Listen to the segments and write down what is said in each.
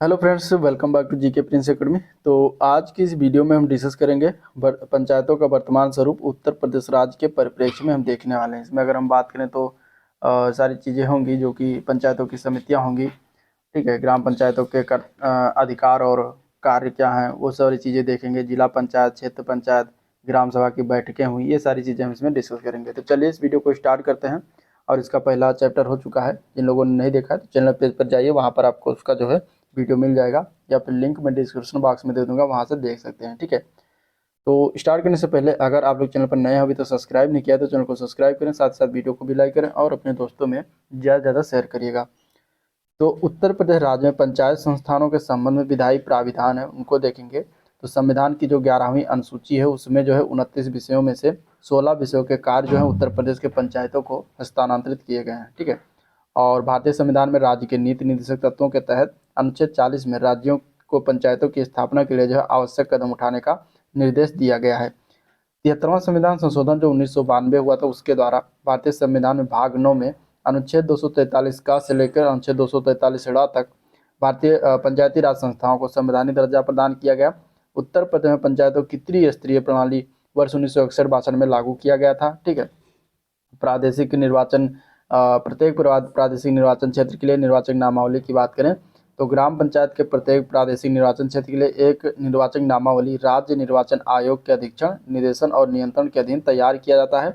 Hello friends, welcome back to GK Prince Academy. तो आज की इस वीडियो में हम डिस्कस करेंगे पंचायतों का वर्तमान स्वरूप उत्तर प्रदेश राज्य के परिप्रेक्ष्य में हम देखने वाले हैं। इसमें अगर हम बात करें तो सारी चीज़ें होंगी जो कि पंचायतों की समितियां होंगी। ठीक है, ग्राम पंचायतों के अधिकार और कार्य क्या हैं वो सारी चीज़ें देखेंगे। जिला पंचायत, क्षेत्र पंचायत, ग्राम सभा की बैठकें हुई, ये सारी चीज़ें हम इसमें डिस्कस करेंगे। तो चलिए इस वीडियो को स्टार्ट करते हैं। और इसका पहला चैप्टर हो चुका है। जिन लोगों ने नहीं देखा है तो चैनल पेज पर जाइए, वहाँ पर आपको उसका जो है वीडियो मिल जाएगा, या फिर लिंक मैं डिस्क्रिप्शन बॉक्स में दे दूंगा, वहाँ से देख सकते हैं। ठीक है, तो स्टार्ट करने से पहले अगर आप लोग चैनल पर नए हो अभी तो सब्सक्राइब नहीं किया तो चैनल को सब्सक्राइब करें, साथ साथ वीडियो को भी लाइक करें और अपने दोस्तों में ज़्यादा से ज़्यादा शेयर करिएगा। तो उत्तर प्रदेश राज्य में पंचायत संस्थानों के संबंध में विधायी प्राविधान है, उनको देखेंगे। तो संविधान की जो 11वीं अनुसूची है उसमें जो है 29 विषयों में से 16 विषयों के कार्य जो है उत्तर प्रदेश के पंचायतों को हस्तांतरित किए गए हैं। ठीक है, और भारतीय संविधान में राज्य के नीति निर्देशक तत्वों के तहत अनुच्छेद 40 में राज्यों को पंचायतों की स्थापना के लिए जो है आवश्यक कदम उठाने का निर्देश दिया गया है। 73वां संविधान संशोधन जो 1992 हुआ था उसके द्वारा भारतीय संविधान में भाग 9 में अनुच्छेद 243 का से लेकर अनुच्छेद 243 तक भारतीय पंचायती राज संस्थाओं को संवैधानिक दर्जा प्रदान किया गया। उत्तर प्रदेश में पंचायतों की त्रिस्तरीय प्रणाली वर्ष 1961-62 में लागू किया गया था। ठीक है, प्रादेशिक निर्वाचन, प्रत्येक प्रादेशिक निर्वाचन क्षेत्र के लिए निर्वाचक नामावली की बात करें तो ग्राम पंचायत के प्रत्येक प्रादेशिक निर्वाचन क्षेत्र के लिए एक निर्वाचक नामावली राज्य निर्वाचन आयोग के अधीक्षण, निदेशन और नियंत्रण के अधीन तैयार किया जाता है।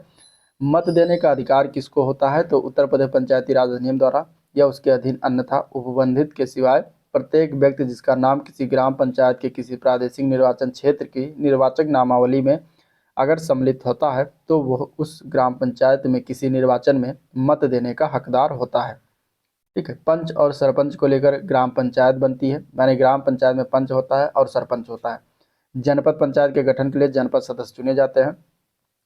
मत देने का अधिकार किसको होता है तो उत्तर प्रदेश पंचायती राज अधिनियम द्वारा या उसके अधीन अन्यथा उपबंधित के सिवाय प्रत्येक व्यक्ति जिसका नाम किसी ग्राम पंचायत के किसी प्रादेशिक निर्वाचन क्षेत्र की निर्वाचक नामावली में अगर सम्मिलित होता है तो वह उस ग्राम पंचायत में किसी निर्वाचन में मत देने का हकदार होता है। ठीक है, पंच और सरपंच को लेकर ग्राम पंचायत बनती है, यानी ग्राम पंचायत में पंच होता है और सरपंच होता है। जनपद पंचायत के गठन के लिए जनपद सदस्य चुने जाते हैं।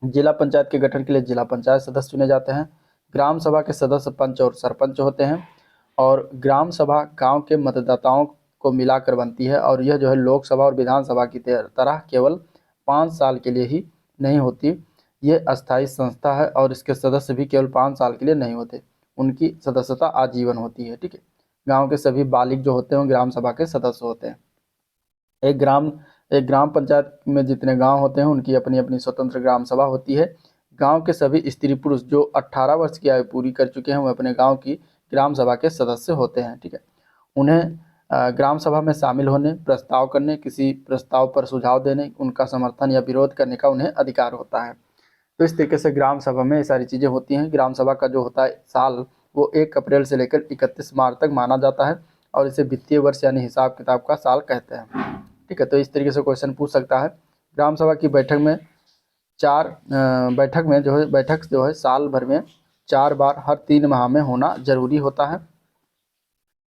जिला पंचायत के गठन के लिए जिला पंचायत सदस्य चुने जाते हैं। ग्राम सभा के सदस्य पंच और सरपंच होते हैं। और ग्राम सभा गांव के मतदाताओं को मिलाकर बनती है, और यह जो है लोकसभा और विधानसभा की तरह केवल 5 साल के लिए ही नहीं होती। ये अस्थायी संस्था है और इसके सदस्य भी केवल 5 साल के लिए नहीं होते, उनकी सदस्यता आजीवन होती है। ठीक है, गांव के सभी बालिग जो होते हैं ग्राम सभा के सदस्य होते हैं। एक ग्राम पंचायत में जितने गांव होते हैं उनकी अपनी अपनी स्वतंत्र ग्राम सभा होती है। गांव के सभी स्त्री पुरुष जो 18 वर्ष की आयु पूरी कर चुके हैं वह अपने गांव की ग्राम सभा के सदस्य होते हैं। ठीक है, उन्हें ग्राम सभा में शामिल होने, प्रस्ताव करने, किसी प्रस्ताव पर सुझाव देने, उनका समर्थन या विरोध करने का उन्हें अधिकार होता है। तो इस तरीके से ग्राम सभा में ये सारी चीज़ें होती हैं। ग्राम सभा का जो होता है साल वो 1 अप्रैल से लेकर 31 मार्च तक माना जाता है, और इसे वित्तीय वर्ष यानी हिसाब किताब का साल कहते हैं। ठीक है, तो इस तरीके से क्वेश्चन पूछ सकता है। ग्राम सभा की बैठक में बैठक जो है साल भर में 4 बार हर 3 माह में होना जरूरी होता है।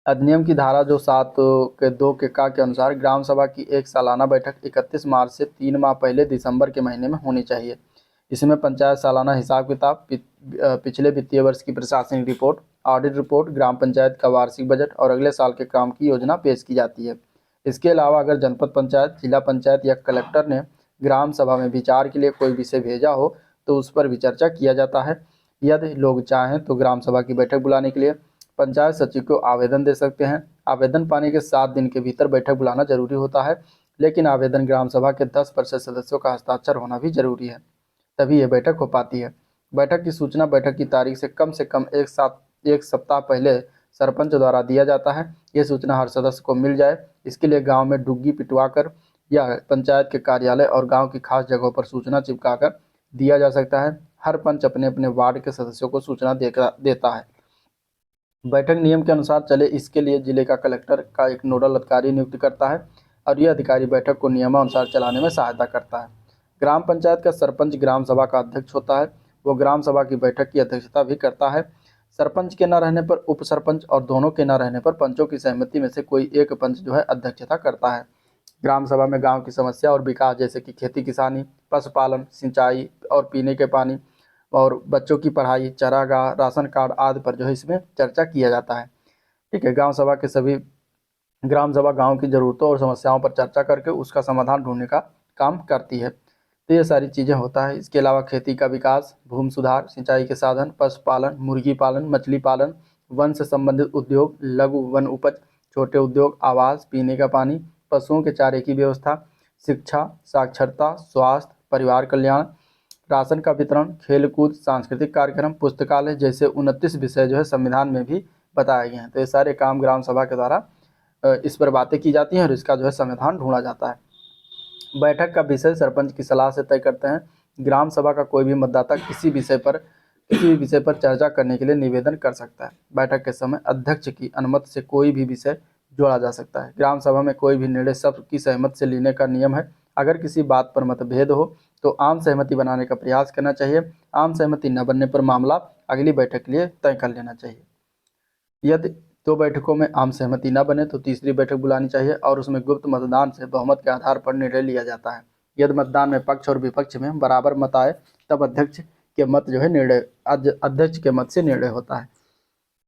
अधिनियम की धारा जो 7 के 2 के का के अनुसार ग्राम सभा की एक सालाना बैठक 31 मार्च से 3 माह पहले दिसंबर के महीने में होनी चाहिए। इसमें पंचायत सालाना हिसाब किताब, पिछले वित्तीय वर्ष की प्रशासनिक रिपोर्ट, ऑडिट रिपोर्ट, ग्राम पंचायत का वार्षिक बजट और अगले साल के काम की योजना पेश की जाती है। इसके अलावा अगर जनपद पंचायत, जिला पंचायत या कलेक्टर ने ग्राम सभा में विचार के लिए कोई विषय भेजा हो तो उस पर भी चर्चा किया जाता है। यदि लोग चाहें तो ग्राम सभा की बैठक बुलाने के लिए पंचायत सचिव को आवेदन दे सकते हैं। आवेदन पाने के 7 दिन के भीतर बैठक बुलाना जरूरी होता है, लेकिन आवेदन ग्राम सभा के 10% सदस्यों का हस्ताक्षर होना भी जरूरी है, तभी यह बैठक हो पाती है। बैठक की सूचना बैठक की तारीख से कम एक सप्ताह पहले सरपंच द्वारा दिया जाता है। ये सूचना हर सदस्य को मिल जाए, इसके लिए गांव में डुग्गी पिटवाकर या पंचायत के कार्यालय और गांव की खास जगहों पर सूचना चिपकाकर दिया जा सकता है। हर पंच अपने अपने वार्ड के सदस्यों को सूचना देता है। बैठक नियम के अनुसार चले, इसके लिए जिले का कलेक्टर का एक नोडल अधिकारी नियुक्त करता है, और यह अधिकारी बैठक को नियमानुसार चलाने में सहायता करता है। ग्राम पंचायत का सरपंच ग्राम सभा का अध्यक्ष होता है, वो ग्राम सभा की बैठक की अध्यक्षता भी करता है। सरपंच के न रहने पर उप सरपंच और दोनों के न रहने पर पंचों की सहमति में से कोई एक पंच जो है अध्यक्षता करता है। ग्राम सभा में गांव की समस्या और विकास जैसे कि खेती किसानी, पशुपालन, सिंचाई और पीने के पानी और बच्चों की पढ़ाई, चारागाह, राशन कार्ड आदि पर जो है इसमें चर्चा किया जाता है। ठीक है, ग्राम सभा गांव की ज़रूरतों और समस्याओं पर चर्चा करके उसका समाधान ढूंढने का काम करती है। तो ये सारी चीज़ें होता है। इसके अलावा खेती का विकास, भूमि सुधार, सिंचाई के साधन, पशुपालन, मुर्गी पालन, मछली पालन, वन से संबंधित उद्योग, लघु वन उपज, छोटे उद्योग, आवास, पीने का पानी, पशुओं के चारे की व्यवस्था, शिक्षा, साक्षरता, स्वास्थ्य, परिवार कल्याण, राशन का वितरण, खेलकूद, सांस्कृतिक कार्यक्रम, पुस्तकालय जैसे 29 विषय जो है संविधान में भी बताए गए हैं। तो ये सारे काम ग्राम सभा के द्वारा इस पर बातें की जाती हैं और इसका जो है समाधान ढूंढा जाता है। बैठक का विषय सरपंच की सलाह से तय करते हैं। ग्राम सभा का कोई भी मतदाता किसी भी विषय पर चर्चा करने के लिए निवेदन कर सकता है। बैठक के समय अध्यक्ष की अनुमति से कोई भी विषय जोड़ा जा सकता है। ग्राम सभा में कोई भी निर्णय सबकी सहमति से लेने का नियम है। अगर किसी बात पर मतभेद हो तो आम सहमति बनाने का प्रयास करना चाहिए। आम सहमति न बनने पर मामला अगली बैठक के लिए तय कर लेना चाहिए। यदि 2 बैठकों में आम सहमति न बने तो तीसरी बैठक बुलानी चाहिए और उसमें गुप्त मतदान से बहुमत के आधार पर निर्णय लिया जाता है। यदि मतदान में पक्ष और विपक्ष में बराबर मत आए तब अध्यक्ष के मत से निर्णय होता है।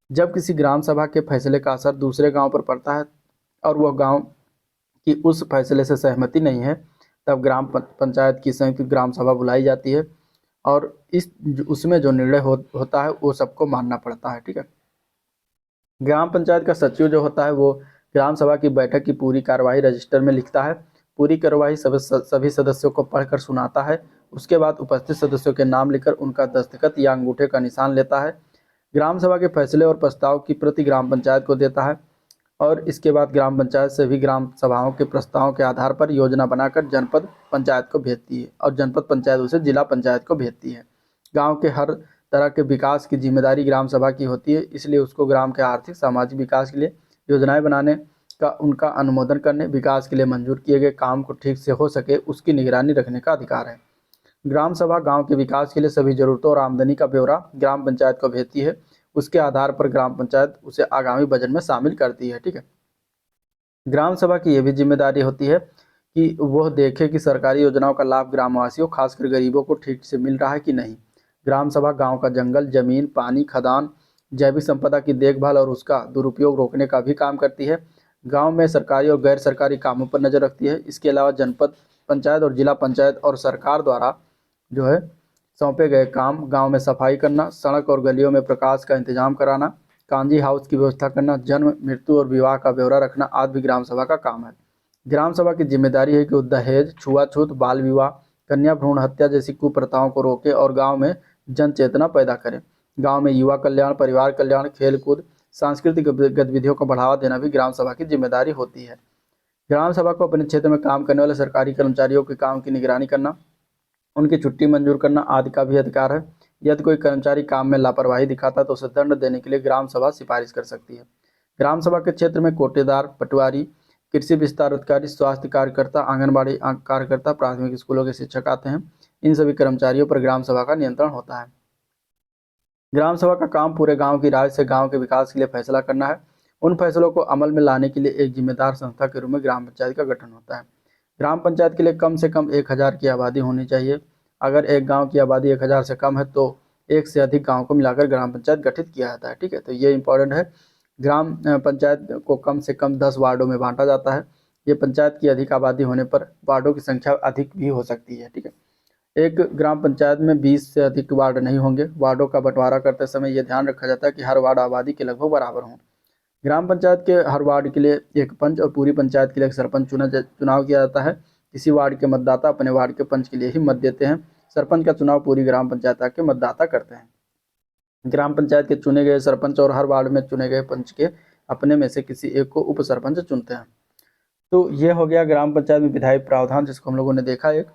जब किसी ग्राम सभा के फैसले का असर दूसरे गांव पर पड़ता है और वह गांव की उस फैसले से सहमति नहीं है तब ग्राम पंचायत की संयुक्त ग्राम सभा बुलाई जाती है और उसमें जो निर्णय होता है वो सबको मानना पड़ता है। ठीक है। ग्राम पंचायत का सचिव जो होता है वो ग्राम सभा की बैठक की पूरी कार्यवाही रजिस्टर में लिखता है। पूरी कार्यवाही सभी सदस्यों को पढ़कर सुनाता है। उसके बाद उपस्थित सदस्यों के नाम लिखकर उनका दस्तखत या अंगूठे का निशान लेता है। ग्राम सभा के फैसले और प्रस्ताव की प्रति ग्राम पंचायत को देता है और इसके बाद ग्राम पंचायत सभी ग्राम सभाओं के प्रस्तावों के आधार पर योजना बनाकर जनपद पंचायत को भेजती है और जनपद पंचायत उसे जिला पंचायत को भेजती है। गांव के हर तरह के विकास की जिम्मेदारी ग्राम सभा की होती है, इसलिए उसको ग्राम के आर्थिक सामाजिक विकास के लिए योजनाएं बनाने का, उनका अनुमोदन करने, विकास के लिए मंजूर किए गए काम को ठीक से हो सके उसकी निगरानी रखने का अधिकार है। ग्राम सभा गांव के विकास के लिए सभी जरूरतों और आमदनी का ब्यौरा ग्राम पंचायत को भेजती है। उसके आधार पर ग्राम पंचायत उसे आगामी बजट में शामिल करती है। ठीक है। ग्राम सभा की यह भी जिम्मेदारी होती है कि वह देखे कि सरकारी योजनाओं का लाभ ग्रामवासियों खासकर गरीबों को ठीक से मिल रहा है कि नहीं। ग्राम सभा गांव का जंगल, जमीन, पानी, खदान, जैविक संपदा की देखभाल और उसका दुरुपयोग रोकने का भी काम करती है। गांव में सरकारी और गैर सरकारी कामों पर नजर रखती है। इसके अलावा जनपद पंचायत और जिला पंचायत और सरकार द्वारा जो है सौंपे गए काम, गांव में सफाई करना, सड़क और गलियों में प्रकाश का इंतजाम कराना, कांजी हाउस की व्यवस्था करना, जन्म, मृत्यु और विवाह का ब्यौरा रखना आदि भी ग्राम सभा का काम है। ग्राम सभा की जिम्मेदारी है कि वो दहेज, छुआछूत, बाल विवाह, कन्या भ्रूण हत्या जैसी कुप्रथाओं को रोके और गांव में जन चेतना पैदा करें। गांव में युवा कल्याण, परिवार कल्याण, खेलकूद, सांस्कृतिक गतिविधियों को बढ़ावा देना भी ग्राम सभा की जिम्मेदारी होती है। ग्राम सभा को अपने क्षेत्र में काम करने वाले सरकारी कर्मचारियों के काम की निगरानी करना, उनकी छुट्टी मंजूर करना आदि का भी अधिकार है। यदि कोई कर्मचारी काम में लापरवाही दिखाता है तो उसे दंड देने के लिए ग्राम सभा सिफारिश कर सकती है। ग्राम सभा के क्षेत्र में कोटेदार, पटवारी, कृषि विस्तार अधिकारी, स्वास्थ्य कार्यकर्ता, आंगनबाड़ी कार्यकर्ता, प्राथमिक स्कूलों के शिक्षक आते हैं। इन सभी कर्मचारियों पर ग्राम सभा का नियंत्रण होता है। ग्राम सभा का काम पूरे गांव की राय से गांव के विकास के लिए फैसला करना है। उन फैसलों को अमल में लाने के लिए एक जिम्मेदार संस्था के रूप में ग्राम पंचायत का गठन होता है। ग्राम पंचायत के लिए कम से कम 1000 की आबादी होनी चाहिए। अगर एक गांव की आबादी 1000 से कम है तो एक से अधिक गांव को मिलाकर ग्राम पंचायत गठित किया जाता है। ठीक है। तो ये इंपॉर्टेंट है। ग्राम पंचायत को कम से कम 10 वार्डों में बांटा जाता है। ये पंचायत की अधिक आबादी होने पर वार्डों की संख्या अधिक भी हो सकती है। ठीक है। एक ग्राम पंचायत में 20 से अधिक वार्ड नहीं होंगे। वार्डों का बंटवारा करते समय यह ध्यान रखा जाता है कि हर वार्ड आबादी के लगभग बराबर हों। ग्राम पंचायत के हर वार्ड के लिए एक पंच और पूरी पंचायत के लिए एक सरपंच चुनाव किया जाता है। किसी वार्ड के मतदाता अपने वार्ड के पंच के लिए ही मत देते हैं। सरपंच का चुनाव पूरी ग्राम पंचायत के मतदाता करते हैं। ग्राम पंचायत के चुने गए सरपंच और हर वार्ड में चुने गए पंच के अपने में से किसी एक को उप सरपंच चुनते हैं। तो ये हो गया ग्राम पंचायत में विधायी प्रावधान, जिसको हम लोगों ने देखा एक।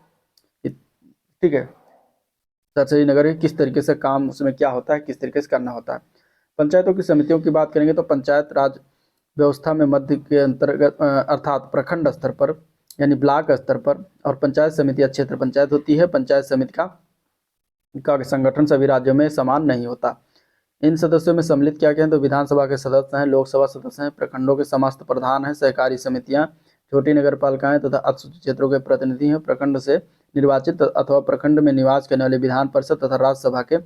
ठीक है। सरसरी नगर के किस तरीके से काम, उसमें क्या होता है, किस तरीके से करना होता है। पंचायतों की समितियों की बात करेंगे तो पंचायत राज व्यवस्था में मध्य के अंतर्गत अर्थात प्रखंड स्तर पर यानी ब्लॉक स्तर पर और पंचायत समिति क्षेत्र पंचायत होती है। पंचायत समिति का संगठन सभी राज्यों में समान नहीं होता। इन सदस्यों में सम्मिलित क्या क्या है तो विधानसभा के सदस्य हैं, लोकसभा सदस्य हैं, प्रखंडों के समस्त प्रधान हैं, सहकारी समितियां, छोटी नगर पालिकाएं तथा अनुसूचित क्षेत्रों के प्रतिनिधि हैं, प्रखंड से निर्वाचित अथवा प्रखंड में निवास करने वाले विधान परिषद तथा राज्यसभा के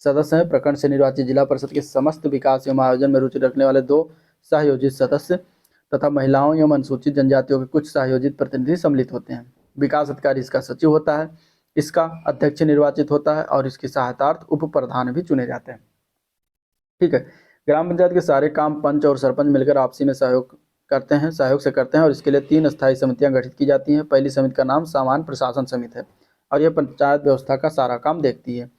सदस्य हैं, प्रखंड से निर्वाचित जिला परिषद के समस्त विकास एवं आयोजन में रुचि रखने वाले 2 सहयोजित सदस्य तथा महिलाओं एवं अनुसूचित जनजातियों के कुछ सहयोजित प्रतिनिधि सम्मिलित होते हैं। विकास अधिकारी इसका सचिव होता है, इसका अध्यक्ष निर्वाचित होता है और इसकी सहायतार्थ उप प्रधान भी चुने जाते हैं। ठीक है। ग्राम पंचायत के सारे काम पंच और सरपंच मिलकर आपसी में सहयोग करते हैं, सहयोग से करते हैं और इसके लिए 3 स्थायी समितियां गठित की जाती हैं। पहली समिति का नाम सामान्य प्रशासन समिति है और यह पंचायत व्यवस्था का सारा काम देखती है।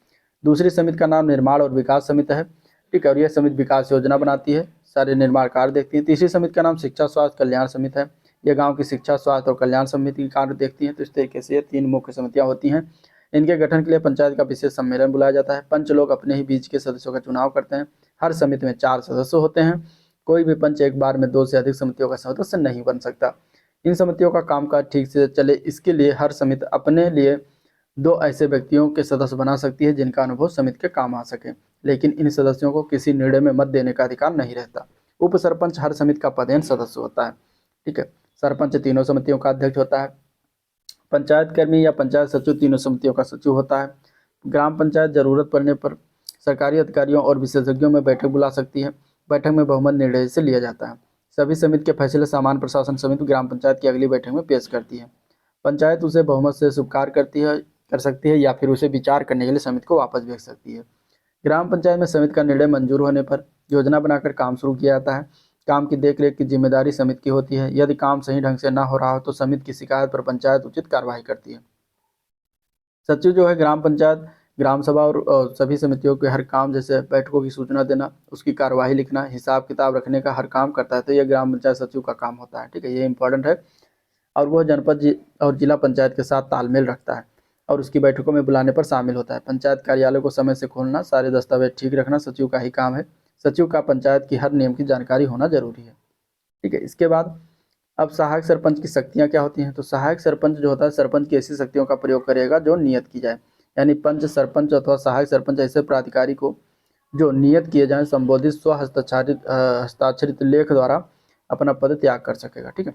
दूसरी समिति का नाम निर्माण और विकास समिति है, ठीक है, और यह समिति विकास योजना बनाती है, सारे निर्माण कार्य देखती है। तीसरी समिति का नाम शिक्षा स्वास्थ्य कल्याण समिति है, यह गांव की शिक्षा स्वास्थ्य और कल्याण समिति के कार्य देखती है। तो इस तरीके से ये 3 मुख्य समितियां होती हैं। इनके गठन के लिए पंचायत का विशेष सम्मेलन बुलाया जाता है। पंच लोग अपने ही बीच के सदस्यों का चुनाव करते हैं। हर समिति में 4 सदस्य होते हैं। कोई भी पंच एक बार में 2 से अधिक समितियों का सदस्य नहीं बन सकता। इन समितियों का कामकाज ठीक से चले, इसके लिए हर समिति अपने लिए 2 ऐसे व्यक्तियों के सदस्य बना सकती है जिनका अनुभव समिति के काम आ सके, लेकिन इन सदस्यों को किसी निर्णय में मत देने का अधिकार नहीं रहता। उप सरपंच हर समिति का पदेन सदस्य होता है, ठीक है। सरपंच तीनों समितियों का अध्यक्ष होता है। पंचायत कर्मी या पंचायत सचिव तीनों समितियों का सचिव होता है। ग्राम पंचायत जरूरत पड़ने पर सरकारी अधिकारियों और विशेषज्ञों में बैठक बुला सकती है। बैठक में बहुमत निर्णय से लिया जाता है। सभी समिति के फैसले सामान्य प्रशासन समिति ग्राम पंचायत की अगली बैठक में पेश करती है। पंचायत उसे बहुमत से स्वीकार कर सकती है या फिर उसे विचार करने के लिए समिति को वापस भेज सकती है। ग्राम पंचायत में समिति का निर्णय मंजूर होने पर योजना बनाकर काम शुरू किया जाता है। काम की देखरेख की जिम्मेदारी समिति की होती है। यदि काम सही ढंग से न हो रहा हो तो समिति की शिकायत पर पंचायत उचित कार्रवाई करती है। सचिव जो है ग्राम पंचायत, ग्राम सभा और सभी समितियों के हर काम जैसे बैठकों की सूचना देना, उसकी कार्यवाही लिखना, हिसाब किताब रखने का हर काम करता है। तो यह ग्राम पंचायत सचिव का काम होता है, ठीक है, ये इंपॉर्टेंट है। और वह जनपद और जिला पंचायत के साथ तालमेल रखता है और उसकी बैठकों में बुलाने पर शामिल होता है। पंचायत कार्यालय को समय से खोलना, सारे दस्तावेज ठीक रखना सचिव का ही काम है। सचिव का पंचायत की हर नियम की जानकारी होना जरूरी है, ठीक है। इसके बाद अब सहायक सरपंच की शक्तियां क्या होती हैं। तो सहायक सरपंच जो होता है, सरपंच की ऐसी शक्तियों का प्रयोग करेगा जो नियत की जाए, यानी पंच, सरपंच अथवा सहायक सरपंच ऐसे प्राधिकारी को जो नियत किए जाए संबोधित स्व हस्ताक्षरित लेख द्वारा अपना पद त्याग कर सकेगा, ठीक है।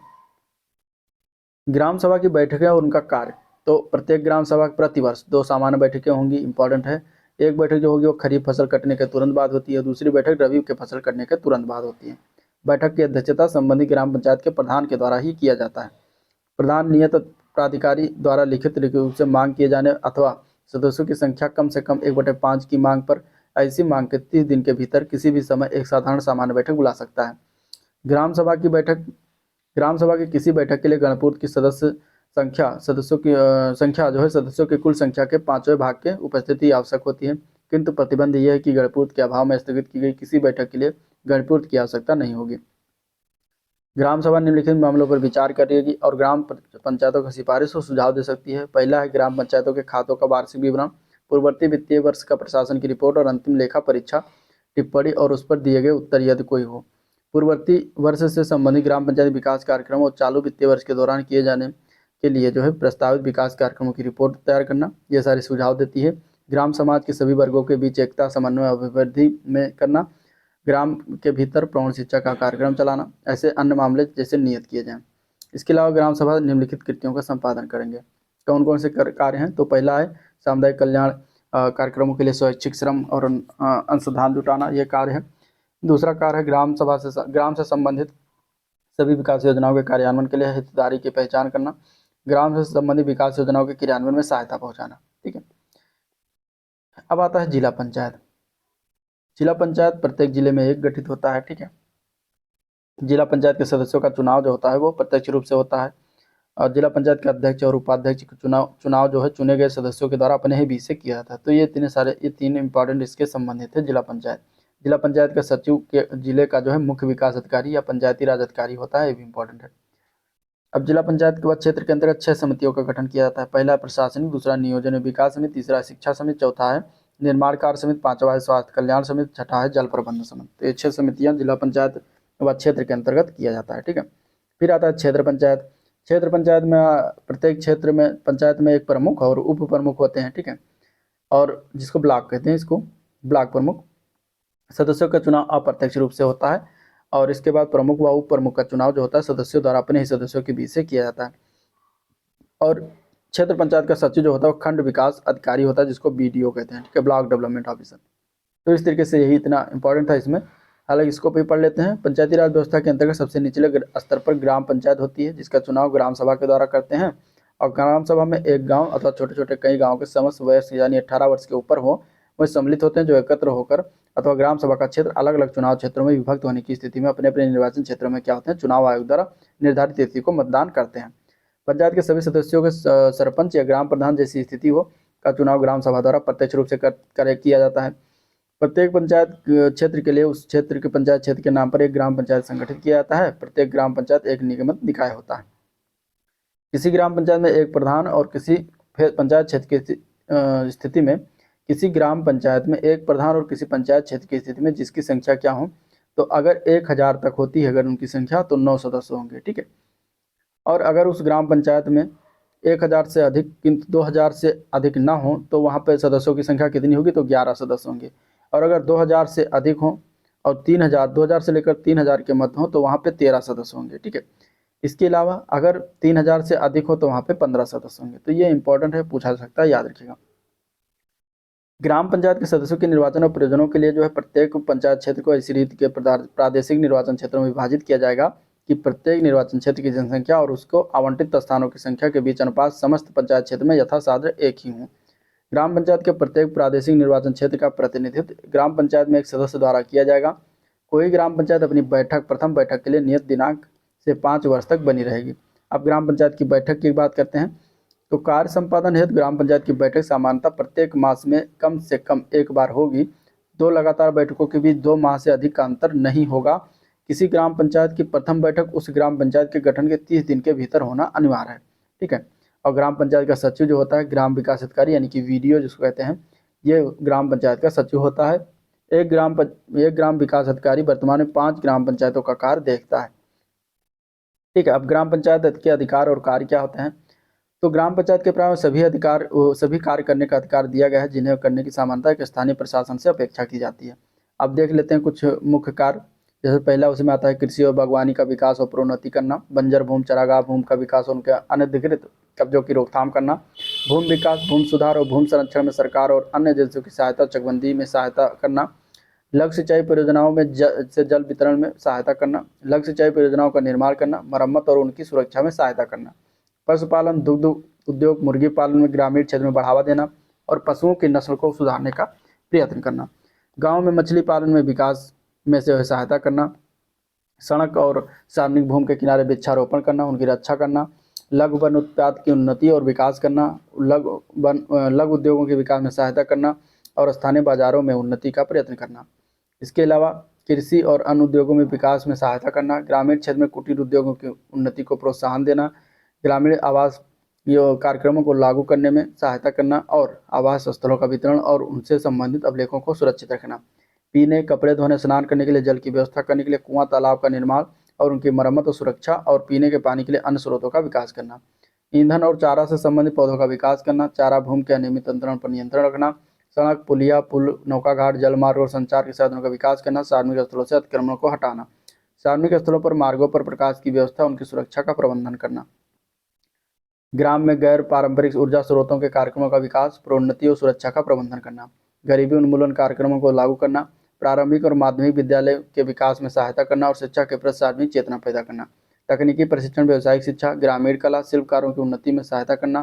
ग्राम सभा की बैठकें और उनका कार्य। तो प्रत्येक ग्राम सभा प्रतिवर्ष 2 सामान्य बैठकें होंगी, इंपॉर्टेंट है। एक बैठक जो होगी वो खरीफ फसल कटने के तुरंत बाद होती है, दूसरी बैठक रबी के फसल कटने के तुरंत बाद होती है। बैठक की अध्यक्षता संबंधित ग्राम पंचायत के प्रधान के द्वारा ही किया जाता है। प्रधान नियत प्राधिकारी द्वारा लिखित रूप से मांग किए जाने अथवा सदस्यों की संख्या कम से कम 1/5 की मांग पर ऐसी मांग के 30 दिन के भीतर किसी भी समय एक साधारण सामान्य बैठक बुला सकता है। ग्राम सभा की किसी बैठक के लिए गणपूर्त की सदस्यों की संख्या जो है सदस्यों की कुल संख्या के 5वें भाग के उपस्थिति आवश्यक होती है, किंतु प्रतिबंध यह है कि गणपूर्त के अभाव में स्थगित की गई किसी बैठक के लिए गणपूर्त की आवश्यकता नहीं होगी। ग्राम सभा निम्नलिखित मामलों पर विचार करेगी और ग्राम पंचायतों की सिफारिश और सुझाव दे सकती है। पहला है ग्राम पंचायतों के खातों का वार्षिक विवरण, पूर्ववर्ती वित्तीय वर्ष का प्रशासन की रिपोर्ट और अंतिम लेखा परीक्षा टिप्पणी और उस पर दिए गए उत्तर यदि कोई हो। पूर्ववर्ती वर्ष से संबंधित ग्राम पंचायत विकास कार्यक्रम और चालू वित्तीय वर्ष के दौरान किए जाने के लिए जो है प्रस्तावित विकास कार्यक्रमों की रिपोर्ट तैयार करना, ये सारे सुझाव देती है। ग्राम समाज के सभी वर्गों के बीच एकता, समन्वय, अभिवृद्धि में करना, ग्राम के भीतर प्रौढ़ शिक्षा का कार्यक्रम चलाना, ऐसे अन्य मामले जैसे नियत किए जाएं। इसके अलावा ग्राम सभा निम्नलिखित कृतियों का संपादन करेंगे। कौन कौन से कार्य हैं। तो पहला है सामुदायिक कल्याण कार्यक्रमों के लिए स्वैच्छिक श्रम और अंशदान जुटाना, यह कार्य है। दूसरा कार्य है ग्राम से संबंधित सभी विकास योजनाओं के कार्यान्वयन के लिए हितधारी की पहचान करना, ग्राम से संबंधित विकास योजनाओं के क्रियान्वयन में सहायता पहुंचाना, ठीक है। अब आता है जिला पंचायत। जिला पंचायत प्रत्येक जिले में एक गठित होता है, ठीक है। जिला पंचायत के सदस्यों का चुनाव जो होता है वो प्रत्यक्ष रूप से होता है और जिला पंचायत के अध्यक्ष और उपाध्यक्ष का चुनाव जो है चुने गए सदस्यों के द्वारा अपने ही बीच से किया जाता है। तो ये तीन इंपॉर्टेंट इसके संबंधित है जिला पंचायत। जिला पंचायत का सचिव के जिले का जो है मुख्य विकास अधिकारी या पंचायती राज अधिकारी होता है, ये भी इंपॉर्टेंट है। अब जिला पंचायत के बाद क्षेत्र के अंतर्गत 6 समितियों का गठन किया जाता है। पहला प्रशासनिक, दूसरा नियोजन विकास समिति, तीसरा शिक्षा समिति, चौथा है निर्माण कार्य समिति, पांचवा है स्वास्थ्य कल्याण समिति, छठा है जल प्रबंधन समिति। तो ये 6 समितियां जिला पंचायत व क्षेत्र के अंतर्गत किया जाता है, ठीक है। फिर आता है क्षेत्र पंचायत। क्षेत्र पंचायत में प्रत्येक क्षेत्र में पंचायत में एक प्रमुख और उप प्रमुख होते हैं, ठीक है, और जिसको ब्लॉक कहते हैं, इसको ब्लॉक प्रमुख। सदस्यों का चुनाव अप्रत्यक्ष रूप से होता है और इसके बाद प्रमुख व उप प्रमुख का चुनाव जो होता है सदस्यों द्वारा अपने ही सदस्यों के बीच से किया जाता है। और क्षेत्र पंचायत का सचिव जो होता है वो खंड विकास अधिकारी होता है, जिसको BDO कहते हैं, ठीक है, ब्लॉक डेवलपमेंट ऑफिसर। तो इस तरीके से यही इतना इंपॉर्टेंट था इसमें। हालांकि इसको भी पढ़ लेते हैं। पंचायती राज व्यवस्था के अंतर्गत सबसे निचले स्तर पर ग्राम पंचायत होती है, जिसका चुनाव ग्राम सभा के द्वारा करते हैं और ग्राम सभा में एक गाँव अथवा छोटे छोटे कई गाँव के समस्त वयस्क यानी 18 वर्ष के ऊपर हो वह सम्मिलित होते हैं, जो एकत्र होकर अथवा ग्राम सभा का क्षेत्र अलग अलग चुनाव क्षेत्रों में विभक्त होने की स्थिति में अपने अपने निर्वाचन क्षेत्रों में क्या होते हैं, चुनाव आयोग द्वारा निर्धारित तिथि को मतदान करते हैं। पंचायत के सभी सदस्यों के सरपंच या ग्राम प्रधान जैसी स्थिति हो का चुनाव ग्राम सभा द्वारा प्रत्यक्ष रूप से किया जाता है। प्रत्येक पंचायत क्षेत्र के लिए उस क्षेत्र के पंचायत क्षेत्र के नाम पर एक ग्राम पंचायत संगठित किया जाता है। प्रत्येक ग्राम पंचायत एक निगमित निकाय होता है। किसी ग्राम पंचायत में एक प्रधान और किसी पंचायत क्षेत्र की स्थिति में किसी ग्राम पंचायत में एक प्रधान और किसी पंचायत क्षेत्र की स्थिति में जिसकी संख्या क्या हो, तो अगर 1000 तक होती है अगर उनकी संख्या, तो 9 सदस्य होंगे। ठीक है। और अगर उस ग्राम पंचायत में 1000 से अधिक किंतु 2000 से अधिक ना हो, तो वहाँ पर सदस्यों की संख्या कितनी होगी, तो 11 सदस्य होंगे। और अगर 2000 से अधिक हो और 2000 से लेकर 3000 के मध्य हो, तो वहाँ पे 13 सदस्य होंगे। ठीक है। इसके अलावा अगर 3000 से अधिक हो तो वहाँ पे 15 सदस्य होंगे। तो ये इंपॉर्टेंट है, पूछा जा सकता है, याद रखिएगा। ग्राम पंचायत के सदस्यों के निर्वाचन और प्रयोजनों के लिए जो है प्रत्येक पंचायत क्षेत्र को इसी रीति के प्रादेशिक निर्वाचन क्षेत्रों में विभाजित किया जाएगा कि प्रत्येक निर्वाचन क्षेत्र की जनसंख्या और उसको आवंटित स्थानों की संख्या के बीच अनुपात समस्त पंचायत क्षेत्र में यथासाध्य एक ही हो। ग्राम पंचायत के प्रत्येक प्रादेशिक निर्वाचन क्षेत्र का प्रतिनिधित्व ग्राम पंचायत में एक सदस्य द्वारा किया जाएगा। कोई ग्राम पंचायत अपनी प्रथम बैठक के लिए नियत दिनांक से 5 वर्ष तक बनी रहेगी। अब ग्राम पंचायत की बैठक की बात करते हैं, तो कार्य संपादन हेतु ग्राम पंचायत की बैठक सामान्यतः प्रत्येक मास में कम से कम एक बार होगी। 2 लगातार बैठकों के बीच 2 माह से अधिक का अंतर नहीं होगा। किसी ग्राम पंचायत की प्रथम बैठक उस ग्राम पंचायत के गठन के 30 दिन के भीतर होना अनिवार्य है। ठीक है। और ग्राम पंचायत का सचिव जो होता है ग्राम विकास अधिकारी यानी कि वीडीओ जिसको कहते हैं, ये ग्राम पंचायत का सचिव होता है। एक ग्राम विकास अधिकारी वर्तमान में 5 ग्राम पंचायतों का कार्य देखता है। ठीक है। अब ग्राम पंचायत के अधिकार और कार्य क्या होते हैं, तो ग्राम पंचायत के प्रावधान सभी कार्य करने का अधिकार दिया गया है जिन्हें करने की सामान्यता एक स्थानीय प्रशासन से अपेक्षा की जाती है। अब देख लेते हैं कुछ मुख्य कार्य। जैसे पहला उसमें आता है कृषि और बागवानी का विकास और प्रोन्नति करना, बंजर भूमि चारागाह भूमि का विकास और उनके अनधिकृत कब्जों की रोकथाम करना, भूमि विकास, भूमि सुधार और भूमि संरक्षण में सरकार और अन्य एजेंसियों की सहायता, चकबंदी में सहायता करना, लघु सिंचाई परियोजनाओं में जल वितरण में सहायता करना, लघु सिंचाई परियोजनाओं का निर्माण करना, मरम्मत और उनकी सुरक्षा में सहायता करना, पशुपालन, दुग्ध उद्योग, मुर्गी पालन में ग्रामीण क्षेत्र में बढ़ावा देना और पशुओं की नस्ल को सुधारने का प्रयत्न करना, गाँव में मछली पालन में विकास में से सहायता करना, सड़क और सार्वजनिक भूमि के किनारे वृक्षारोपण करना, उनकी रक्षा करना, लघु वन उत्पाद की उन्नति और विकास करना, लघु उद्योगों के विकास में सहायता करना और स्थानीय बाजारों में उन्नति का प्रयत्न करना। इसके अलावा कृषि और अन्य उद्योगों में विकास में सहायता करना, ग्रामीण क्षेत्र में कुटीर उद्योगों की उन्नति को प्रोत्साहन देना, ग्रामीण आवास कार्यक्रमों को लागू करने में सहायता करना और आवास स्थलों का वितरण और उनसे संबंधित अभिलेखों को सुरक्षित रखना, पीने, कपड़े धोने, स्नान करने के लिए जल की व्यवस्था करने के लिए कुआं, तालाब का निर्माण और उनकी मरम्मत और सुरक्षा और पीने के पानी के लिए अन्य स्रोतों का विकास करना, ईंधन और चारा से संबंधित पौधों का विकास करना, चारा भूमि के अनियमित अंतरण पर नियंत्रण रखना, सड़क, पुलिया, पुल, नौकाघाट, जलमार्ग और संचार के साधनों का विकास करना, सार्वजनिक स्थलों से अतिक्रमणों को हटाना, सार्वजनिक स्थलों पर मार्गों पर प्रकाश की व्यवस्था, उनकी सुरक्षा का प्रबंधन करना, ग्राम में गैर पारंपरिक ऊर्जा स्रोतों के कार्यक्रमों का विकास, प्रोन्नति और सुरक्षा का प्रबंधन करना, गरीबी उन्मूलन कार्यक्रमों को लागू करना, प्रारंभिक और माध्यमिक विद्यालय के विकास में सहायता करना और शिक्षा के प्रति सार्वजनिक चेतना पैदा करना, तकनीकी प्रशिक्षण, व्यावसायिक शिक्षा, ग्रामीण कला, शिल्पकारों की उन्नति में सहायता करना,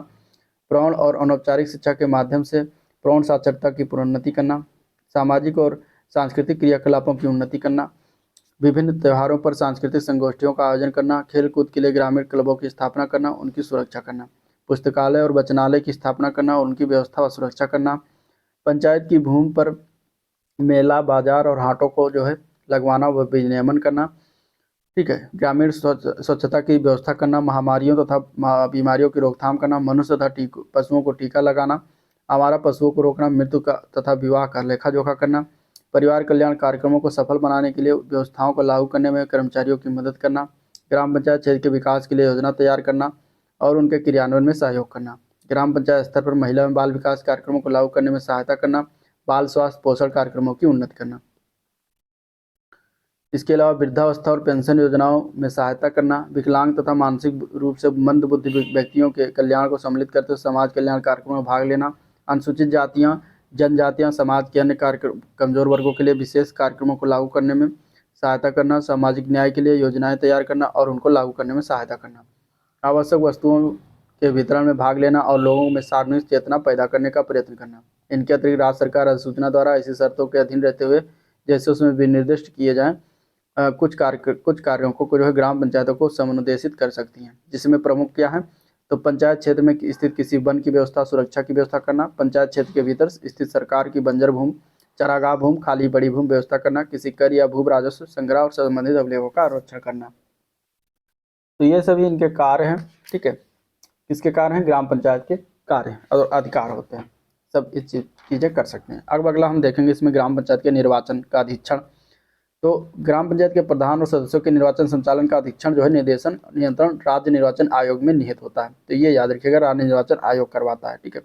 प्रौढ़ और अनौपचारिक शिक्षा के माध्यम से प्रौढ़ साक्षरता की प्रोन्नति करना, सामाजिक और सांस्कृतिक क्रियाकलापों की उन्नति करना, विभिन्न त्योहारों पर सांस्कृतिक संगोष्ठियों का आयोजन करना, खेल कूद के लिए ग्रामीण क्लबों की स्थापना करना, उनकी सुरक्षा करना, पुस्तकालय और वचनालय की स्थापना करना और उनकी व्यवस्था व सुरक्षा करना, पंचायत की भूमि पर मेला, बाजार और हाटों को जो है लगवाना व विनियमन करना। ठीक है। ग्रामीण स्वच्छता की व्यवस्था करना, महामारियों तथा बीमारियों की रोकथाम करना, मनुष्य तथा पशुओं को टीका लगाना, आवारा पशुओं को रोकना, मृत्यु का तथा विवाह का लेखा जोखा करना, परिवार कल्याण कार्यक्रमों को सफल बनाने के लिए व्यवस्थाओं को लागू करने में कर्मचारियों की मदद करना, ग्राम पंचायत क्षेत्र के विकास के लिए योजना तैयार करना और उनके क्रियान्वयन में सहयोग करना, ग्राम पंचायत स्तर पर महिला एवं बाल विकास कार्यक्रमों को लागू करने में सहायता करना, बाल स्वास्थ्य पोषण कार्यक्रमों की उन्नति करना। इसके अलावा वृद्धावस्था और पेंशन योजनाओं में सहायता करना, विकलांग तथा मानसिक रूप से मंद बुद्धि व्यक्तियों के कल्याण को सम्मिलित करते हुए समाज कल्याण कार्यक्रमों में भाग लेना, अनुसूचित जातियाँ, जनजातियाँ, समाज के अन्य कमजोर वर्गों के लिए विशेष कार्यक्रमों को लागू करने में सहायता करना, सामाजिक न्याय के लिए योजनाएं तैयार करना और उनको लागू करने में सहायता करना, आवश्यक वस्तुओं के वितरण में भाग लेना और लोगों में सार्वजनिक चेतना पैदा करने का प्रयत्न करना। इनके अतिरिक्त राज्य सरकार अधिसूचना द्वारा ऐसी शर्तों के अधीन रहते हुए जैसे उसमें विनिर्दिष्ट किए जाएं कुछ कार्यों को जो है ग्राम पंचायतों को समनुदेशित कर सकती हैं, जिसमें प्रमुख क्या है, तो पंचायत क्षेत्र में स्थित किसी वन की व्यवस्था, सुरक्षा की व्यवस्था करना, पंचायत क्षेत्र के भीतर स्थित सरकार की बंजर भूमि, चारागाह भूमि, खाली पड़ी भूमि व्यवस्था करना, किसी कर या भू राजस्व संग्रह और संबंधित अवलेखों का आरक्षण करना। तो ये सभी इनके कार्य हैं। ठीक है, किसके कार्य हैं, ग्राम पंचायत के कार्य और अधिकार होते हैं, सब इस चीजें कर सकते हैं। अब अगला हम देखेंगे इसमें ग्राम पंचायत के निर्वाचन का अधीक्षण। तो ग्राम पंचायत के प्रधान और सदस्यों के निर्वाचन संचालन का अधीक्षण जो है निर्देशन नियंत्रण राज्य निर्वाचन आयोग में निहित होता है। तो ये याद रखिएगा, राज्य निर्वाचन आयोग करवाता है। ठीक है,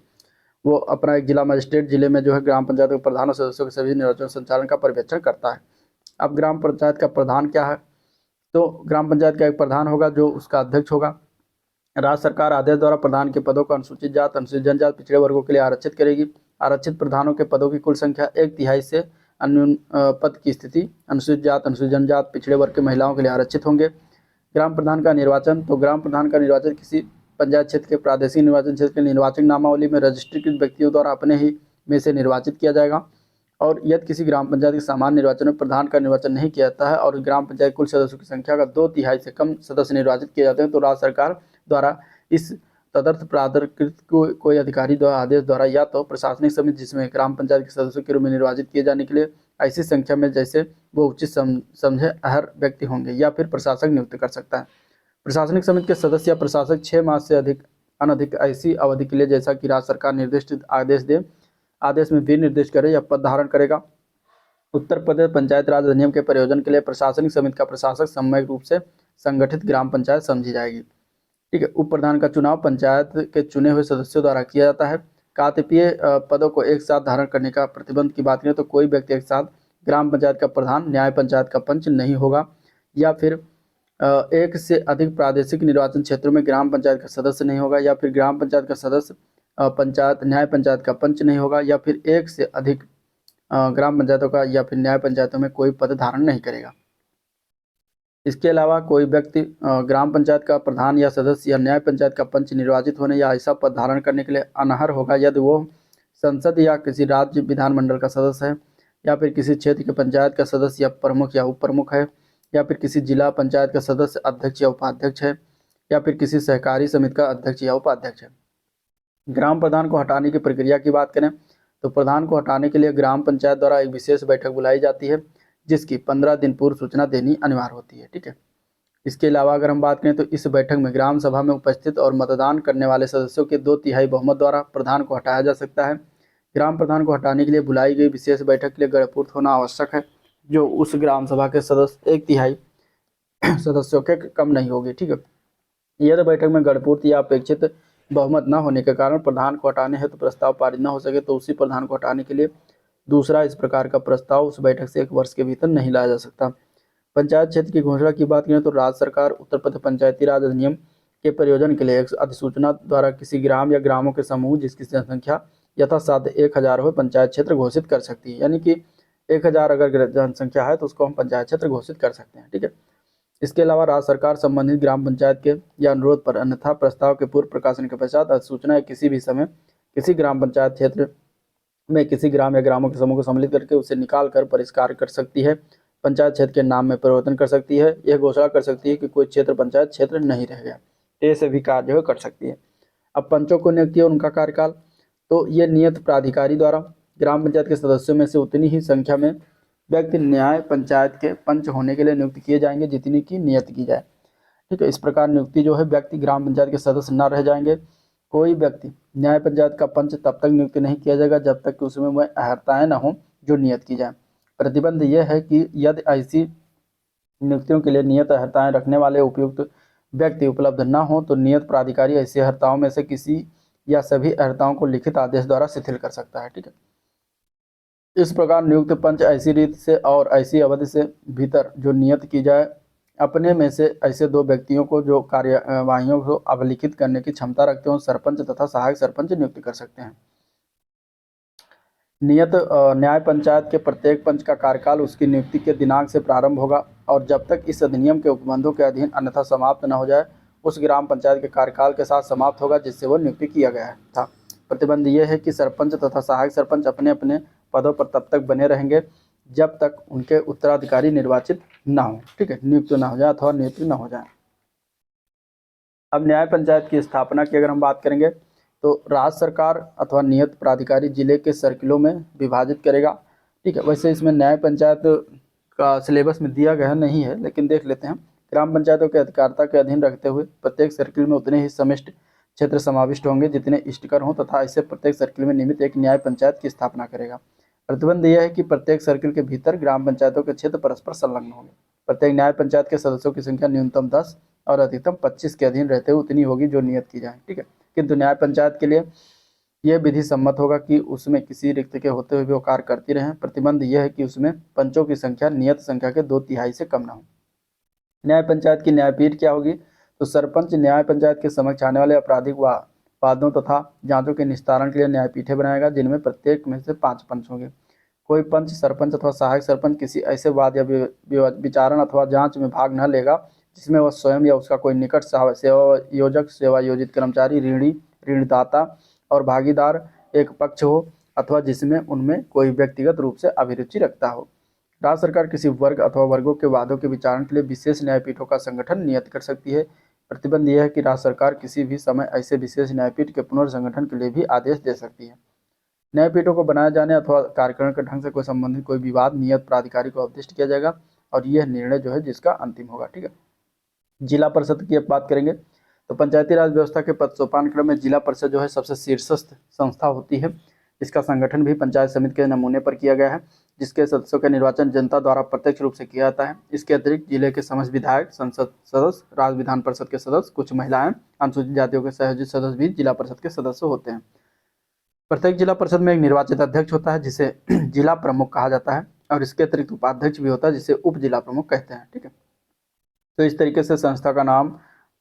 वो अपना एक जिला मजिस्ट्रेट जिले में जो है ग्राम पंचायत के प्रधान और सदस्यों के सभी निर्वाचन संचालन का पर्यवेक्षण करता है। अब ग्राम पंचायत का प्रधान क्या है, तो ग्राम पंचायत का एक प्रधान होगा जो उसका अध्यक्ष होगा। राज्य सरकार आदेश द्वारा प्रधान के पदों को अनुसूचित जात, अनुसूचित जनजाति, पिछड़े वर्गों के लिए आरक्षित करेगी। आरक्षित प्रधानों के पदों की कुल संख्या 1/3 से अन्यून पद की स्थिति अनुसूचित जात, अनुसूचित जनजाति, पिछड़े वर्ग के महिलाओं के लिए आरक्षित होंगे। ग्राम प्रधान का निर्वाचन, तो ग्राम प्रधान का निर्वाचन किसी पंचायत क्षेत्र के प्रादेशिक निर्वाचन क्षेत्र के निर्वाचक नामावली में रजिस्ट्रीकृत व्यक्तियों द्वारा अपने ही में से निर्वाचित किया जाएगा। और यदि किसी ग्राम पंचायत के सामान्य निर्वाचन में प्रधान का निर्वाचन नहीं किया जाता है और ग्राम पंचायत कुल सदस्यों की संख्या का 2/3 से कम सदस्य निर्वाचित किए जाते हैं, तो राज्य सरकार द्वारा इस तदर्थ प्राधिकृत कोई अधिकारी द्वारा आदेश द्वारा या तो प्रशासनिक समिति जिसमें ग्राम पंचायत के सदस्यों के रूप में निर्वाचित किए जाने के लिए ऐसी संख्या में जैसे वो उचित समझे अहर व्यक्ति होंगे, या फिर प्रशासक नियुक्त कर सकता है। प्रशासनिक समिति के सदस्य या प्रशासक 6 मास से अनधिक ऐसी अवधि के लिए जैसा कि राज्य सरकार निर्दिष्ट आदेश दे, आदेश में भी निर्देश करे या पद धारण करेगा। उत्तर प्रदेश पंचायत राज अधिनियम के प्रयोजन के लिए प्रशासनिक समिति का प्रशासक सामूहिक रूप से संगठित ग्राम पंचायत समझी जाएगी। ठीक है, उप प्रधान का चुनाव पंचायत के चुने हुए सदस्यों द्वारा किया जाता है। कातिपीय पदों को एक साथ धारण करने का प्रतिबंध की बात करें तो कोई व्यक्ति एक साथ ग्राम पंचायत का प्रधान, न्याय पंचायत का पंच नहीं होगा, या फिर एक से अधिक प्रादेशिक निर्वाचन क्षेत्रों में ग्राम पंचायत का सदस्य नहीं होगा, या फिर ग्राम पंचायत का सदस्य पंचायत न्याय पंचायत का पंच नहीं होगा, या फिर एक से अधिक ग्राम पंचायतों का या फिर न्याय पंचायतों में कोई पद धारण नहीं करेगा। इसके अलावा कोई व्यक्ति ग्राम पंचायत का प्रधान या सदस्य या न्याय पंचायत का पंच निर्वाचित होने या ऐसा पद धारण करने के लिए अनर्ह होगा यदि वो संसद या किसी राज्य विधानमंडल का सदस्य है, या फिर किसी क्षेत्र के पंचायत का सदस्य या प्रमुख या उप प्रमुख है, या फिर किसी जिला पंचायत का सदस्य अध्यक्ष या उपाध्यक्ष है, या फिर किसी सहकारी समिति का अध्यक्ष या उपाध्यक्ष है। ग्राम प्रधान को हटाने की प्रक्रिया की बात करें तो प्रधान को हटाने के लिए ग्राम पंचायत द्वारा एक विशेष बैठक बुलाई जाती है जिसकी 15 दिन पूर्व सूचना देनी अनिवार्य होती है। ठीक है, इसके अलावा अगर हम बात करें तो इस बैठक में ग्राम सभा में उपस्थित और मतदान करने वाले सदस्यों के 2/3 बहुमत द्वारा प्रधान को हटाया जा सकता है। ग्राम प्रधान को हटाने के लिए बुलाई गई विशेष बैठक के लिए गणपूर्त होना आवश्यक है, जो उस ग्राम सभा के सदस्य 1/3 सदस्यों के कम नहीं होगी। ठीक है, यदि बैठक में गणपूर्त या अपेक्षित बहुमत न होने के कारण प्रधान को हटाने हेतु प्रस्ताव पारित न हो सके तो उसी प्रधान को हटाने के लिए दूसरा इस प्रकार का प्रस्ताव उस बैठक से 1 वर्ष के भीतर नहीं लाया जा सकता। पंचायत क्षेत्र की घोषणा की बात करें तो राज्य सरकार उत्तर प्रदेश पंचायती राज अधिनियम के प्रयोजन के लिए एक अधिसूचना द्वारा किसी ग्राम या ग्रामों के समूह जिसकी जनसंख्या यथासाध्य 1000 हो पंचायत क्षेत्र घोषित कर सकती है। यानी कि 1000 अगर जनसंख्या है तो उसको हम पंचायत क्षेत्र घोषित कर सकते हैं। ठीक है, इसके अलावा राज्य सरकार संबंधित ग्राम पंचायत के या अनुरोध पर अन्यथा प्रस्ताव के पूर्व प्रकाशन के पश्चात अधिसूचना किसी भी समय किसी ग्राम पंचायत क्षेत्र में किसी ग्राम या ग्रामों के समूह को सम्मिलित करके उसे निकाल कर परिष्कार कर सकती है, पंचायत क्षेत्र के नाम में परिवर्तन कर सकती है, यह घोषणा कर सकती है कि कोई क्षेत्र पंचायत क्षेत्र नहीं रह गया। ये सभी कार्य जो है कर सकती है। अब पंचों को नियुक्ति और उनका कार्यकाल, तो ये नियत प्राधिकारी द्वारा ग्राम पंचायत के सदस्यों में से उतनी ही संख्या में व्यक्ति न्याय पंचायत के पंच होने के लिए नियुक्त किए जाएंगे जितनी की नियत की जाए। ठीक है, इस प्रकार नियुक्ति जो है व्यक्ति ग्राम पंचायत के सदस्य न रह जाएंगे। कोई व्यक्ति न्याय पंचायत का पंच तब तक नियुक्त नहीं किया जाएगा जब तक कि उसमें वह अहर्ताएं न हो जो नियत की जाए। प्रतिबंध यह है कि यदि ऐसी नियुक्तियों के लिए नियत अहर्ताएं रखने वाले उपयुक्त व्यक्ति उपलब्ध न हो तो नियत प्राधिकारी ऐसी अहर्ताओं में से किसी या सभी अहर्ताओं को लिखित आदेश द्वारा शिथिल कर सकता है। ठीक है, इस प्रकार नियुक्त पंच ऐसी रीत से और ऐसी अवधि से भीतर जो नियत की जाए अपने में से ऐसे 2 व्यक्तियों को जो कार्यवाहियों को अवलिखित करने की क्षमता रखते हो सरपंच तथा सहायक सरपंच नियुक्त कर सकते हैं। नियत न्याय पंचायत के प्रत्येक पंच का कार्यकाल उसकी नियुक्ति के दिनांक से प्रारंभ होगा और जब तक इस अधिनियम के उपबंधों के अधीन अन्यथा समाप्त न हो जाए उस ग्राम पंचायत के कार्यकाल के साथ समाप्त होगा जिससे वह नियुक्ति किया गया था। प्रतिबंध यह है कि सरपंच तथा सहायक सरपंच अपने अपने पदों पर तब तक बने रहेंगे जब तक उनके उत्तराधिकारी निर्वाचित ना हो, ठीक है, नियुक्त ना हो जाए अथवा नियुक्त ना हो जाए। अब न्याय पंचायत की स्थापना की अगर हम बात करेंगे तो राज्य सरकार अथवा नियत प्राधिकारी जिले के सर्किलों में विभाजित करेगा, ठीक है। वैसे इसमें न्याय पंचायत का सिलेबस में दिया गया नहीं है, लेकिन देख लेते हैं। ग्राम पंचायतों के अधिकारिता के अधीन रखते हुए प्रत्येक सर्किल में उतने ही समिष्ट क्षेत्र समाविष्ट होंगे जितने इष्टकर हों, तथा इससे प्रत्येक सर्किल में नियमित एक न्याय पंचायत की स्थापना करेगा। प्रतिबंध यह है कि प्रत्येक सर्किल के भीतर ग्राम पंचायतों के क्षेत्र परस्पर संलग्न होंगे। प्रत्येक न्याय पंचायत के सदस्यों की संख्या न्यूनतम 10 और अधिकतम 25 के अधीन रहते हुए उतनी होगी जो नियत की जाए, ठीक है। किंतु न्याय पंचायत के लिए यह विधि सम्मत होगा कि उसमें किसी रिक्त के होते हुए भी वो कार्य करती रहें। प्रतिबंध यह है कि उसमें पंचों की संख्या नियत संख्या के 2/3 से कम न हो। न्याय पंचायत की न्यायपीठ क्या होगी? तो सरपंच न्याय पंचायत के समक्ष आने वाले आपराधिक वादों तथा जांचों के निस्तारण के लिए न्यायपीठें बनाएगा, जिनमें प्रत्येक में से 5 पंच होंगे। कोई पंच सरपंच अथवा सहायक सरपंच किसी ऐसे वाद या विचारण अथवा जांच में भाग न लेगा जिसमें वह स्वयं या उसका कोई निकट सेवा योजक, सेवा योजित कर्मचारी, ऋणी, ऋणदाता और भागीदार एक पक्ष हो अथवा जिसमें उनमें कोई व्यक्तिगत रूप से अभिरुचि रखता हो। राज्य सरकार किसी वर्ग अथवा वर्गों के वादों के विचारण के लिए विशेष न्यायपीठों का संगठन नियत कर सकती है। प्रतिबंध यह है कि राज्य सरकार किसी भी समय ऐसे विशेष न्यायपीठ के पुनर्संगठन के लिए भी आदेश दे सकती है। न्यायपीठों को बनाए जाने अथवा कार्यकरण के ढंग से कोई संबंधित कोई विवाद नियत प्राधिकारी को अवदिष्ट किया जाएगा और यह निर्णय जो है जिसका अंतिम होगा, ठीक है। जिला परिषद की अब बात करेंगे तो पंचायती राज व्यवस्था के पद सोपान क्रम में जिला परिषद जो है सबसे शीर्षस्थ संस्था होती है। इसका संगठन भी पंचायत समिति के नमूने पर किया गया है, जिसके सदस्यों का निर्वाचन जनता द्वारा प्रत्यक्ष रूप से किया जाता है। इसके अतिरिक्त जिले के समस्त विधायक, संसद सदस्य, राज्य विधान परिषद के सदस्य, कुछ महिलाएं, अनुसूचित जातियों के संयोजित सदस्य भी जिला परिषद के सदस्य होते हैं। प्रत्येक जिला परिषद में एक निर्वाचित अध्यक्ष होता है जिसे जिला प्रमुख कहा जाता है, और इसके अतिरिक्त उपाध्यक्ष भी होता है जिसे उप जिला प्रमुख कहते हैं, ठीक है। तो इस तरीके से संस्था का नाम,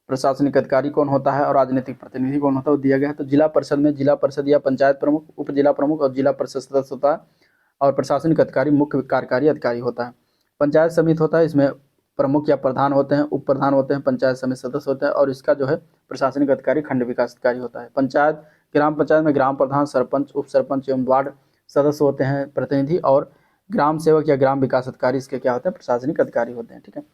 प्रशासनिक अधिकारी कौन होता है और राजनीतिक प्रतिनिधि कौन होता है वो दिया गया है। तो जिला परिषद में जिला परिषद या पंचायत प्रमुख, उप जिला प्रमुख और जिला परिषद सदस्य होता है, और प्रशासनिक अधिकारी मुख्य कार्यकारी अधिकारी होता है। पंचायत समिति होता है, इसमें प्रमुख या प्रधान होते हैं, उप प्रधान होते हैं, पंचायत समिति सदस्य होते हैं, और इसका जो है प्रशासनिक अधिकारी खंड विकास अधिकारी होता है। पंचायत, ग्राम पंचायत में ग्राम प्रधान, सरपंच, उप सरपंच एवं वार्ड सदस्य होते हैं प्रतिनिधि, और ग्राम सेवक या ग्राम विकास अधिकारी इसके क्या होते हैं? प्रशासनिक अधिकारी होते हैं, ठीक है।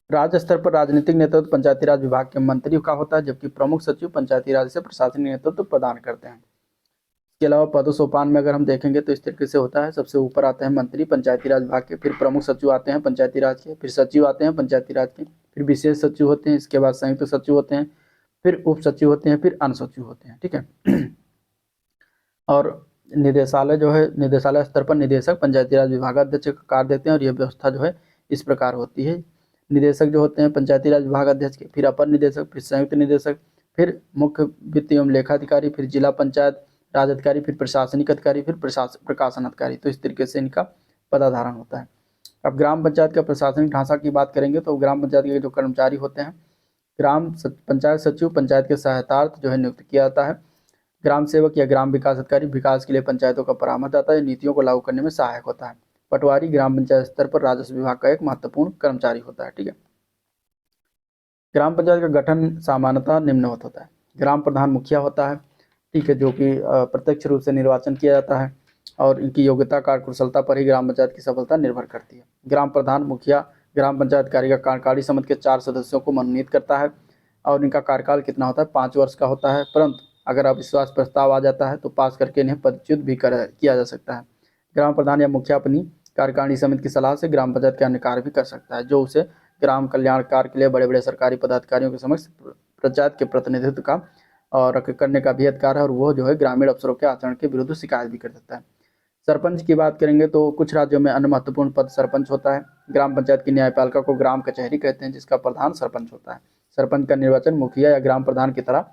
राज्य स्तर पर राजनीतिक नेतृत्व पंचायती राज विभाग के मंत्री का होता है, जबकि प्रमुख सचिव पंचायती राज से प्रशासनिक नेतृत्व प्रदान करते हैं। इसके अलावा पदों में अगर हम देखेंगे तो इस तरीके से होता है। सबसे ऊपर आते हैं मंत्री पंचायती राज विभाग के, फिर प्रमुख सचिव आते हैं पंचायती राज के, फिर सचिव आते हैं पंचायती राज के, फिर विशेष सचिव होते हैं, इसके बाद संयुक्त सचिव होते हैं, फिर उप सचिव होते हैं, फिर अन्य सचिव होते हैं, ठीक है। और निदेशालय जो है, निदेशालय स्तर पर निदेशक पंचायती राज विभागाध्यक्ष का कार्य देते हैं, और यह व्यवस्था जो है इस प्रकार होती है। निदेशक जो होते हैं पंचायती राज विभाग अध्यक्ष के, फिर अपर निदेशक, फिर संयुक्त निदेशक, फिर मुख्य वित्त एवं लेखा अधिकारी, फिर जिला पंचायत राज अधिकारी, फिर प्रशासनिक अधिकारी, फिर प्रकाशन अधिकारी। तो इस तरीके से इनका पदाधारण होता है। अब ग्राम पंचायत का प्रशासनिक ढांचा की बात करेंगे तो ग्राम पंचायत के जो कर्मचारी होते हैं, पंचायत सचिव पंचायत के सहायतार्थ जो है नियुक्त किया जाता है। ग्राम सेवक या ग्राम विकास अधिकारी विकास के लिए पंचायतों का परामर्शदाता या नीतियों को लागू करने में सहायक होता है। पटवारी ग्राम पंचायत स्तर पर राजस्व विभाग का एक महत्वपूर्ण कर्मचारी होता है, ठीक है। ग्राम पंचायत का गठन सामान्यतः निम्नवत होता है। ग्राम प्रधान मुखिया होता है, ठीक है, जो कि प्रत्यक्ष रूप से निर्वाचन किया जाता है, और इनकी योग्यता, कार्यकुशलता पर ही ग्राम पंचायत की सफलता निर्भर करती है। ग्राम प्रधान मुखिया ग्राम पंचायत कार्य का कार्यकारी समिति के 4 सदस्यों को मनोनीत करता है, और इनका कार्यकाल कितना होता है? 5 वर्ष का होता है, परंतु अगर अविश्वास प्रस्ताव आ जाता है तो पास करके इन्हें पदच्युत भी किया जा सकता है। ग्राम प्रधान या मुखिया अपनी कार्यकारिणी समिति की सलाह से ग्राम पंचायत के अन्य कार्य भी कर सकता है, जो उसे ग्राम कल्याण कार्य के लिए बड़े बड़े सरकारी पदाधिकारियों के समक्ष पंचायत के प्रतिनिधित्व का और करने का भी अधिकार है, और वो जो है ग्रामीण अफसरों के आचरण के विरुद्ध शिकायत भी कर सकता है। सरपंच की बात करेंगे तो कुछ राज्यों में अन्य महत्वपूर्ण पद सरपंच होता है। ग्राम पंचायत की न्यायपालिका को ग्राम कचहरी कहते हैं, जिसका प्रधान सरपंच होता है। सरपंच का निर्वाचन मुखिया या ग्राम प्रधान की तरह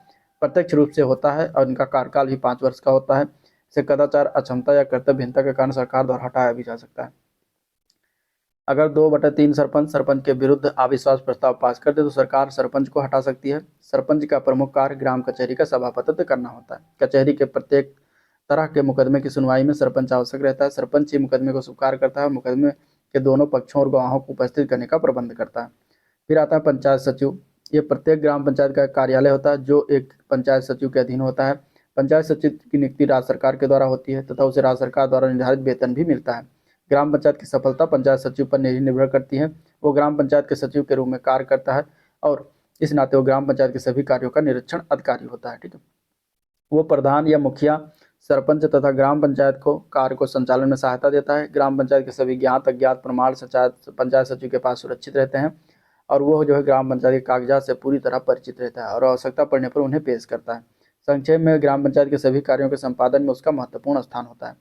प्रत्यक्ष रूप से होता है, और इनका कार्यकाल भी 5 वर्ष का होता है। इसे कदाचार, अक्षमता या कर्तव्यहीनता के कारण सरकार द्वारा हटाया भी जा सकता है। अगर 2/3 सरपंच के विरुद्ध अविश्वास प्रस्ताव पास कर दे तो सरकार सरपंच को हटा सकती है। सरपंच का प्रमुख कार्य ग्राम कचहरी का सभापतित्व करना होता है। कचहरी के प्रत्येक तरह के मुकदमे की सुनवाई में सरपंच आवश्यक रहता है। सरपंच ही मुकदमे को स्वीकार करता है, मुकदमे के दोनों पक्षों और गवाहों को उपस्थित करने का प्रबंध करता है। फिर आता है पंचायत सचिव। ये प्रत्येक ग्राम पंचायत का कार्यालय होता है, जो एक पंचायत सचिव के अधीन होता है। पंचायत सचिव की नियुक्ति राज्य सरकार के द्वारा होती है, तथा उसे राज्य सरकार द्वारा निर्धारित वेतन भी मिलता है। ग्राम पंचायत की सफलता पंचायत सचिव पर निर्भर करती है। वो ग्राम पंचायत के सचिव के रूप में कार्य करता है और इस नाते वो ग्राम पंचायत के सभी कार्यों का निरीक्षण अधिकारी होता है। ठीक है, वो प्रधान या मुखिया, सरपंच तथा ग्राम पंचायत को कार्य को संचालन में सहायता देता है। ग्राम पंचायत के सभी ज्ञात अज्ञात प्रमाण पंचायत सचिव के पास सुरक्षित रहते हैं और वो जो है ग्राम पंचायत के कागजात से पूरी तरह परिचित रहता है और आवश्यकता पड़ने पर उन्हें पेश करता है। संक्षेप में ग्राम पंचायत के सभी कार्यों के संपादन में उसका महत्वपूर्ण स्थान होता है।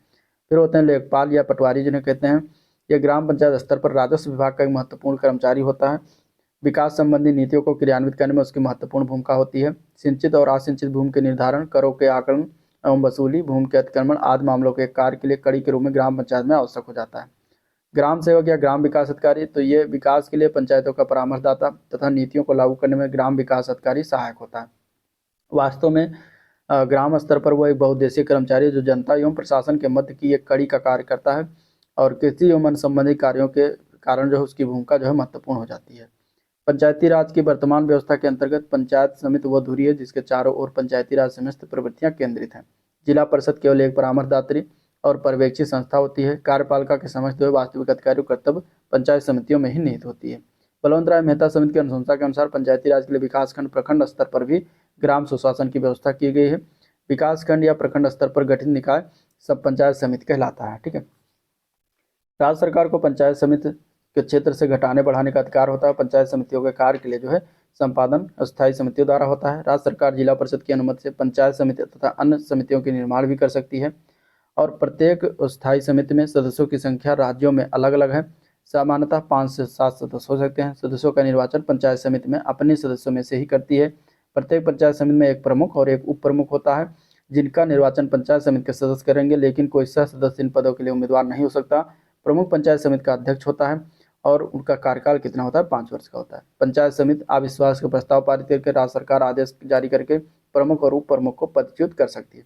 फिर होते हैं लेखपाल या पटवारी जिन्हें कहते हैं। यह ग्राम पंचायत स्तर पर राजस्व विभाग का एक महत्वपूर्ण कर्मचारी होता है। विकास संबंधी नीतियों को क्रियान्वित करने में उसकी महत्वपूर्ण भूमिका होती है। सिंचित और असिंचित भूमि के निर्धारण, करों के आकलन एवं वसूली, भूमि के अतिक्रमण आदि मामलों के कार्य के लिए कड़ी के रूप में ग्राम पंचायत में आवश्यक हो जाता है। ग्राम सेवक या ग्राम विकास अधिकारी, तो ये विकास के लिए पंचायतों का परामर्शदाता तथा नीतियों को लागू करने में ग्राम विकास अधिकारी सहायक होता है। वास्तव में ग्राम स्तर पर वो एक बहुउद्देशीय कर्मचारी है जो जनता एवं प्रशासन के मध्य की एक कड़ी का कार्य करता है और कृषि एवं वन संबंधी कार्यों के कारण जो है उसकी भूमिका जो है महत्वपूर्ण हो जाती है। पंचायती राज की वर्तमान व्यवस्था के अंतर्गत पंचायत समिति वह धुरी है जिसके चारों ओर पंचायती राज समस्त प्रवृत्तियां केंद्रित हैं। जिला परिषद केवल एक परामर्शदात्री और पर्यवेक्षी संस्था होती है। कार्यपालिका के समक्ष जो वास्तविक अधिकारियों कर्तव्य पंचायत समितियों में ही निहित होती है। बलवंत राय मेहता समिति की अनुशंसा के अनुसार पंचायती राज के लिए विकासखंड प्रखंड स्तर पर भी ग्राम सुशासन की व्यवस्था की गई है। विकासखंड या प्रखंड स्तर पर गठित निकाय सब पंचायत समिति कहलाता है। ठीक है, राज्य सरकार को पंचायत समिति के क्षेत्र से घटाने बढ़ाने का अधिकार होता है। पंचायत समितियों के कार्य के लिए जो है संपादन अस्थायी समितियों द्वारा होता है। राज्य सरकार जिला परिषद की अनुमति से पंचायत समिति तथा अन्य समितियों के निर्माण भी कर सकती है और प्रत्येक स्थायी समिति में सदस्यों की संख्या राज्यों में अलग अलग है। सामान्यतः 5 से 7 सदस्य हो सकते हैं। सदस्यों का निर्वाचन पंचायत समिति में अपने सदस्यों में से ही करती है। प्रत्येक पंचायत समिति में एक प्रमुख और एक उप प्रमुख होता है जिनका निर्वाचन पंचायत समिति के सदस्य करेंगे, लेकिन कोई सह सदस्य इन पदों के लिए उम्मीदवार नहीं हो सकता। प्रमुख पंचायत समिति का अध्यक्ष होता है और उनका कार्यकाल कितना होता है, 5 वर्ष का होता है। पंचायत समिति अविश्वास का प्रस्ताव पारित करके राज्य सरकार आदेश जारी करके प्रमुख और उप प्रमुख को पदच्युत कर सकती है।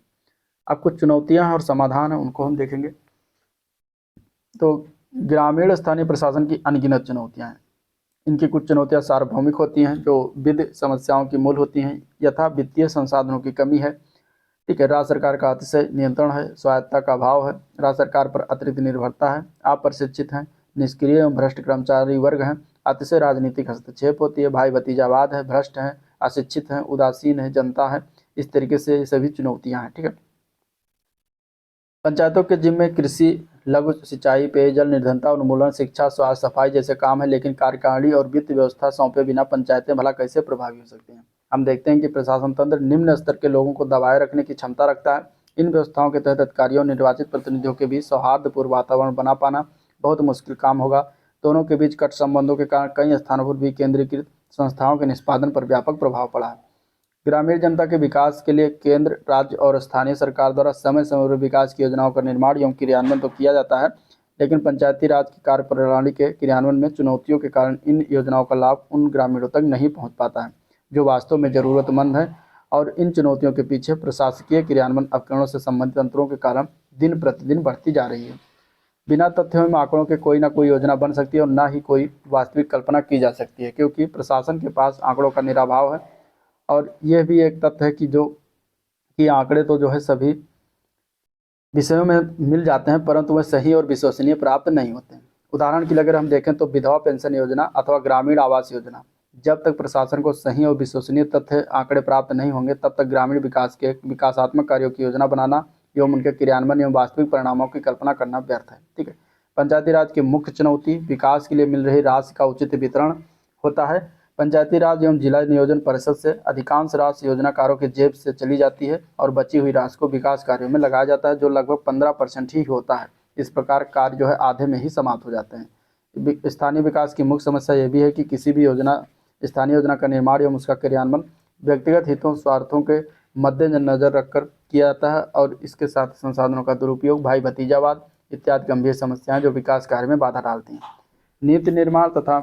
अब कुछ चुनौतियां और समाधान है उनको हम देखेंगे। तो ग्रामीण स्थानीय प्रशासन की अनगिनत चुनौतियां हैं। इनकी कुछ चुनौतियां सार्वभौमिक होती हैं जो विविध समस्याओं की मूल होती हैं। यथा वित्तीय संसाधनों की कमी है। ठीक है, राज्य सरकार का अतिशय नियंत्रण है, स्वायत्तता का अभाव है, राज्य सरकार पर अतिरिक्त निर्भरता है, अप्रशिक्षित है, निष्क्रिय एवं भ्रष्ट कर्मचारी वर्ग हैं, अतिशय राजनीतिक हस्तक्षेप होती है, भाई भतीजावाद है, भ्रष्ट है, अशिक्षित है, उदासीन है, जनता है। इस तरीके से ये सभी चुनौतियां हैं। ठीक है, पंचायतों के जिम्मे कृषि, लघु सिंचाई, पेयजल, निर्धनता उन्मूलन, शिक्षा, स्वास्थ्य, सफाई जैसे काम है, लेकिन कार्यकारिणी और वित्त व्यवस्था सौंपे बिना पंचायतें भला कैसे प्रभावी हो सकती हैं। हम देखते हैं कि प्रशासन तंत्र निम्न स्तर के लोगों को दबाए रखने की क्षमता रखता है। इन व्यवस्थाओं के तहत अधिकारियों और निर्वाचित प्रतिनिधियों के बीच सौहार्दपूर्ण वातावरण बना पाना बहुत मुश्किल काम होगा। दोनों के बीच कट संबंधों के कारण कई स्थानों पर भी केंद्रीकृत संस्थाओं के निष्पादन पर व्यापक प्रभाव पड़ा है। ग्रामीण जनता के विकास के लिए केंद्र, राज्य और स्थानीय सरकार द्वारा समय समय पर विकास की योजनाओं का निर्माण एवं क्रियान्वयन तो किया जाता है, लेकिन पंचायती राज की कार्यप्रणाली के क्रियान्वयन में चुनौतियों के कारण इन योजनाओं का लाभ उन ग्रामीणों तक नहीं पहुंच पाता है जो वास्तव में ज़रूरतमंद है। और इन चुनौतियों के पीछे प्रशासकीय क्रियान्वयन उपकरणों से संबंधित अंतरों के कारण दिन प्रतिदिन बढ़ती जा रही है। बिना तथ्यों एवं आंकड़ों के कोई ना कोई योजना बन सकती है और ना ही कोई वास्तविक कल्पना की जा सकती है, क्योंकि प्रशासन के पास आंकड़ों का निराभाव है। और यह भी एक तथ्य है कि आंकड़े तो जो है सभी विषयों में मिल जाते हैं, परंतु वह सही और विश्वसनीय प्राप्त नहीं होते हैं। उदाहरण के लिए अगर हम देखें तो विधवा पेंशन योजना अथवा ग्रामीण आवास योजना, जब तक प्रशासन को सही और विश्वसनीय तथ्य आंकड़े प्राप्त नहीं होंगे तब तक ग्रामीण विकास के विकासात्मक कार्यों की योजना बनाना एवं उनके क्रियान्वयन एवं वास्तविक परिणामों की कल्पना करना व्यर्थ है। ठीक है, पंचायती राज की मुख्य चुनौती विकास के लिए मिल रही राशि का उचित वितरण होता है। पंचायती राज एवं जिला नियोजन परिषद से अधिकांश राशि योजनाकारों के जेब से चली जाती है और बची हुई राशि को विकास कार्यों में लगाया जाता है, जो लगभग 15% ही होता है। इस प्रकार कार्य जो है आधे में ही समाप्त हो जाते हैं। स्थानीय विकास की मुख्य समस्या यह भी है कि किसी भी स्थानीय योजना का निर्माण एवं उसका क्रियान्वयन व्यक्तिगत हितों स्वार्थों के मद्देनजर रखकर किया जाता है और इसके साथ संसाधनों का दुरुपयोग, भाई भतीजावाद इत्यादि गंभीर समस्याएं जो विकास कार्य में बाधा डालती हैं। नीति निर्माण तथा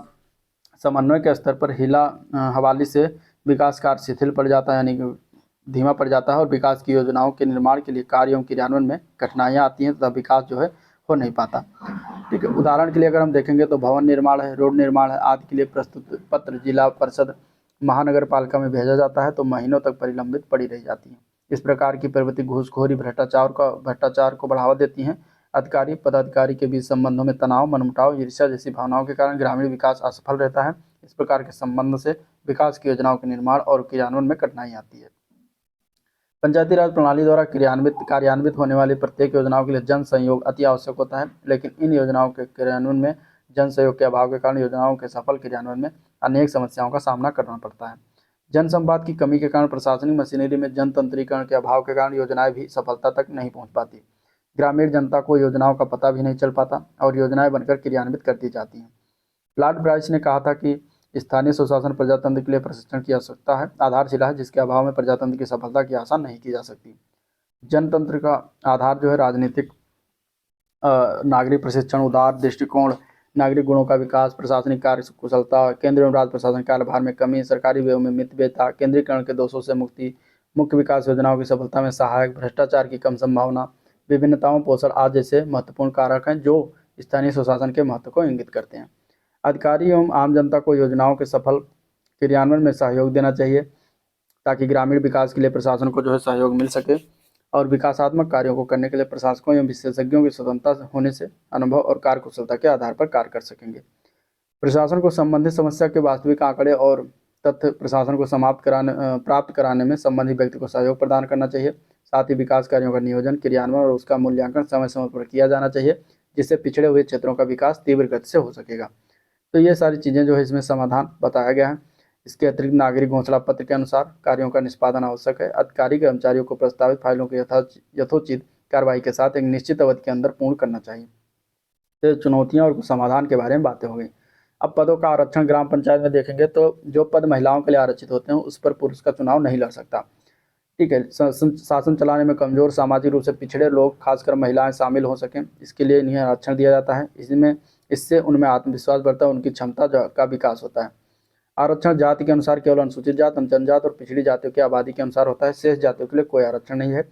समन्वय के स्तर पर हिला हवाली से विकास कार्य शिथिल पड़ जाता है, यानी कि धीमा पड़ जाता है और विकास की योजनाओं के निर्माण के लिए कार्य एवं क्रियान्वयन में कठिनाइयाँ आती हैं तथा विकास जो है हो नहीं पाता। ठीक है, उदाहरण के लिए अगर हम देखेंगे तो भवन निर्माण है, रोड निर्माण है आदि के लिए प्रस्तुत पत्र जिला परिषद महानगर पालिका में भेजा जाता है तो महीनों तक परिलंबित पड़ी रह जाती है। इस प्रकार की प्रवृत्ति घूसखोरी भ्रष्टाचार को बढ़ावा देती हैं। अधिकारी पदाधिकारी के बीच संबंधों में तनाव, मनमुटाव, ईर्ष्या जैसी भावनाओं के कारण ग्रामीण विकास असफल रहता है। इस प्रकार के संबंध से विकास की योजनाओं के निर्माण और क्रियान्वयन में कठिनाई आती है। पंचायती राज प्रणाली द्वारा कार्यान्वित होने वाली प्रत्येक योजनाओं के लिए जन सहयोग अति आवश्यक होता है, लेकिन इन योजनाओं के क्रियान्वयन में जन सहयोग के अभाव के कारण योजनाओं के सफल क्रियान्वयन में अनेक समस्याओं का सामना करना पड़ता है। जन संवाद की कमी के कारण, प्रशासनिक मशीनरी में जनतंत्रीकरण के अभाव के कारण योजनाएं भी सफलता तक नहीं पहुंच पाती। ग्रामीण जनता को योजनाओं का पता भी नहीं चल पाता और योजनाएं बनकर क्रियान्वित कर दी जाती हैं। लॉर्ड ब्राइस ने कहा था कि स्थानीय सुशासन प्रजातंत्र के लिए प्रशिक्षण की आवश्यकता है, आधारशिला है, जिसके अभाव में प्रजातंत्र की सफलता की आशा नहीं की जा सकती। जनतंत्र का आधार जो है राजनीतिक, नागरिक प्रशिक्षण, उदार दृष्टिकोण, नागरिक गुणों का विकास, प्रशासनिक कार्य कुशलता, केंद्र एवं राज्य प्रशासन कार्यभार में कमी, सरकारी व्ययों में मितव्ययता, केंद्रीकरण के दोषों से मुक्ति, मुख्य विकास योजनाओं की सफलता में सहायक, भ्रष्टाचार की कम संभावना, विभिन्नताओं पोषण आदि जैसे महत्वपूर्ण कारक हैं जो स्थानीय सुशासन के महत्व को इंगित करते हैं। अधिकारी एवं आम जनता को योजनाओं के सफल क्रियान्वयन में सहयोग देना चाहिए ताकि ग्रामीण विकास के लिए प्रशासन को जो है सहयोग मिल सके और विकासात्मक कार्यों को करने के लिए प्रशासकों एवं विशेषज्ञों की स्वतंत्रता होने से अनुभव और कार्यकुशलता के आधार पर कार्य कर सकेंगे। प्रशासन को संबंधित समस्या के वास्तविक आंकड़े और तथ्य प्रशासन को प्राप्त कराने में संबंधित व्यक्ति को सहयोग प्रदान करना चाहिए। साथ ही विकास कार्यों का नियोजन, क्रियान्वयन और उसका मूल्यांकन समय समय पर किया जाना चाहिए, जिससे पिछड़े हुए क्षेत्रों का विकास तीव्र गति से हो सकेगा। तो ये सारी चीज़ें जो है इसमें समाधान बताया गया है। इसके अतिरिक्त नागरिक घोषणा पत्र के अनुसार कार्यों का निष्पादन आवश्यक है। अधिकारी कर्मचारियों को प्रस्तावित फाइलों की यथोचित कार्रवाई के साथ एक निश्चित अवधि के अंदर पूर्ण करना चाहिए। तो चुनौतियां और समाधान के बारे में बातें हो गई। अब पदों का आरक्षण ग्राम पंचायत में देखेंगे तो जो पद महिलाओं के लिए आरक्षित होते हैं उस पर पुरुष का चुनाव नहीं लड़ सकता। ठीक है, शासन चलाने में कमजोर, सामाजिक रूप से पिछड़े लोग, खासकर महिलाएं शामिल हो सकें, इसके लिए इन्हें आरक्षण दिया जाता है। इससे उनमें आत्मविश्वास बढ़ता है, उनकी क्षमता का विकास होता है। आरक्षण जाति के अनुसार केवल अनुसूचित जात, जनजात और पिछड़ी जातियों की आबादी के अनुसार होता है। शेष जातियों के लिए कोई आरक्षण नहीं है।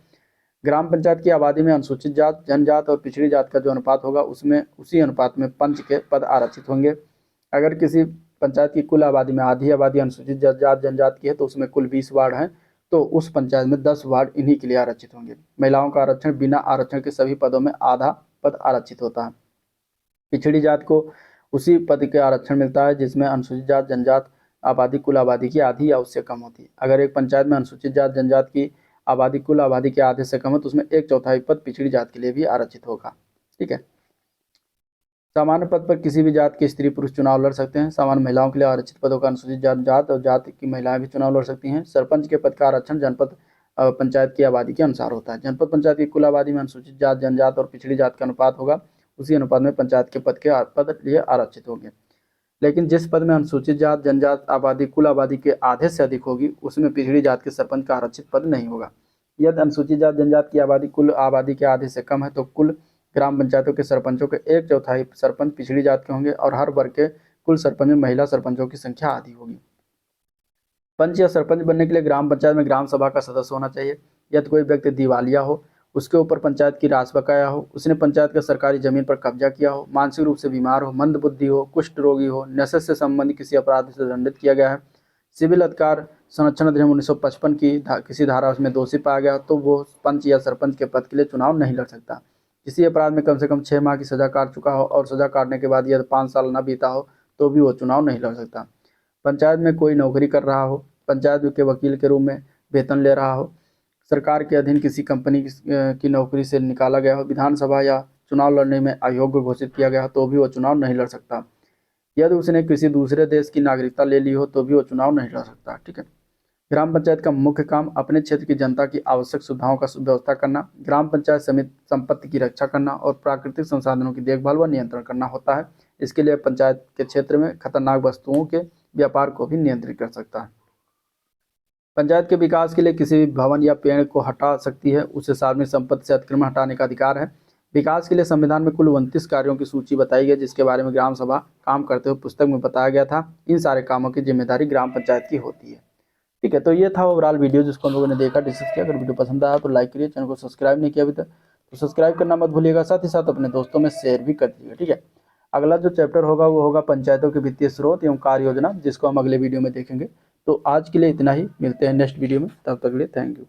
ग्राम पंचायत की आबादी में अनुसूचित जात, जनजात और पिछड़ी जात का जो अनुपात होगा उसमें उसी अनुपात में पंच के पद आरक्षित होंगे। अगर किसी पंचायत की कुल आबादी में आधी आबादी अनुसूचित जात जनजात की है तो उसमें कुल 20 वार्ड हैं, तो उस पंचायत में 10 वार्ड इन्हीं के लिए आरक्षित होंगे। महिलाओं का आरक्षण बिना आरक्षण के सभी पदों में आधा पद आरक्षित होता है। पिछड़ी जात को उसी पद के आरक्षण मिलता है जिसमें अनुसूचित जात जनजात आबादी कुल आबादी की आधी या उससे कम होती है। अगर एक पंचायत में अनुसूचित जात जनजात की आबादी कुल आबादी के आधे से कम है तो उसमें 1/4 पद पिछड़ी जात के लिए भी आरक्षित होगा। ठीक है, सामान्य पद पर किसी भी जात के स्त्री पुरुष चुनाव लड़ सकते हैं। सामान्य महिलाओं के लिए आरक्षित पदों का अनुसूचित जात और जात की महिलाएं भी चुनाव लड़ सकती हैं। सरपंच के पद का आरक्षण जनपद पंचायत की आबादी के अनुसार होता है। जनपद पंचायत की कुल आबादी में अनुसूचित जात जनजात और पिछड़ी जात का अनुपात होगा, उसी अनुपात में पंचायत के पद लिए आरक्षित होंगे। लेकिन जिस पद में अनुसूचित जात जनजात आबादी कुल आबादी के आधे से अधिक होगी उसमें पिछड़ी जात के सरपंच का आरक्षित पद नहीं होगा। यदि अनुसूचित जात जनजात की आबादी कुल आबादी के आधे से कम है तो कुल ग्राम पंचायतों के सरपंचों के 1/4 सरपंच पिछड़ी जात के होंगे और हर वर्ग के कुल सरपंच में महिला सरपंचों की संख्या आधी होगी। पंच या सरपंच बनने के लिए ग्राम पंचायत में ग्राम सभा का सदस्य होना चाहिए। यदि कोई व्यक्ति दिवालिया हो, उसके ऊपर पंचायत की राशि बकाया हो, उसने पंचायत का सरकारी जमीन पर कब्जा किया हो, मानसिक रूप से बीमार हो, मंद बुद्धि हो, कुष्ठ रोगी हो, नशे से संबंधित किसी अपराध से दंडित किया गया है, सिविल अधिकार संरक्षण अधिनियम 1955 की किसी धारा उसमें दोषी पाया गया तो वो पंच या सरपंच के पद के लिए चुनाव नहीं लड़ सकता। किसी अपराध में कम से कम 6 माह की सजा काट चुका हो और सजा काटने के बाद यदि 5 साल न बीता हो तो भी वो चुनाव नहीं लड़ सकता। पंचायत में कोई नौकरी कर रहा हो, पंचायत के वकील के रूप में वेतन ले रहा हो, सरकार के अधीन किसी कंपनी की नौकरी से निकाला गया हो, विधानसभा या चुनाव लड़ने में अयोग्य घोषित किया गया हो तो भी वो चुनाव नहीं लड़ सकता। यदि उसने किसी दूसरे देश की नागरिकता ले ली हो तो भी वो चुनाव नहीं लड़ सकता। ठीक है, ग्राम पंचायत का मुख्य काम अपने क्षेत्र की जनता की आवश्यक सुविधाओं का व्यवस्था करना, ग्राम पंचायत समिति संपत्ति की रक्षा करना और प्राकृतिक संसाधनों की देखभाल व नियंत्रण करना होता है। इसके लिए पंचायत के क्षेत्र में खतरनाक वस्तुओं के व्यापार को भी नियंत्रित कर सकता है। पंचायत के विकास के लिए किसी भी भवन या पेड़ को हटा सकती है, उसे सार्वजनिक संपत्ति से अतिक्रमण हटाने का अधिकार है। विकास के लिए संविधान में कुल 29 कार्यों की सूची बताई गई जिसके बारे में ग्राम सभा काम करते हुए पुस्तक में बताया गया था। इन सारे कामों की जिम्मेदारी ग्राम पंचायत की होती है। ठीक है, तो ये था ओवरऑल वीडियो जिसको हम लोगों ने देखा, डिस्कस किया। अगर वीडियो पसंद आया तो लाइक करिए, चैनल को सब्सक्राइब नहीं किया अभी तक तो सब्सक्राइब करना मत भूलिएगा, साथ ही साथ अपने दोस्तों में शेयर भी कर दीजिएगा। ठीक है, अगला जो चैप्टर होगा वो होगा पंचायतों के वित्तीय स्रोत एवं कार्य योजना, जिसको हम अगले वीडियो में देखेंगे। तो आज के लिए इतना ही, मिलते हैं नेक्स्ट वीडियो में, तब तक के लिए थैंक यू।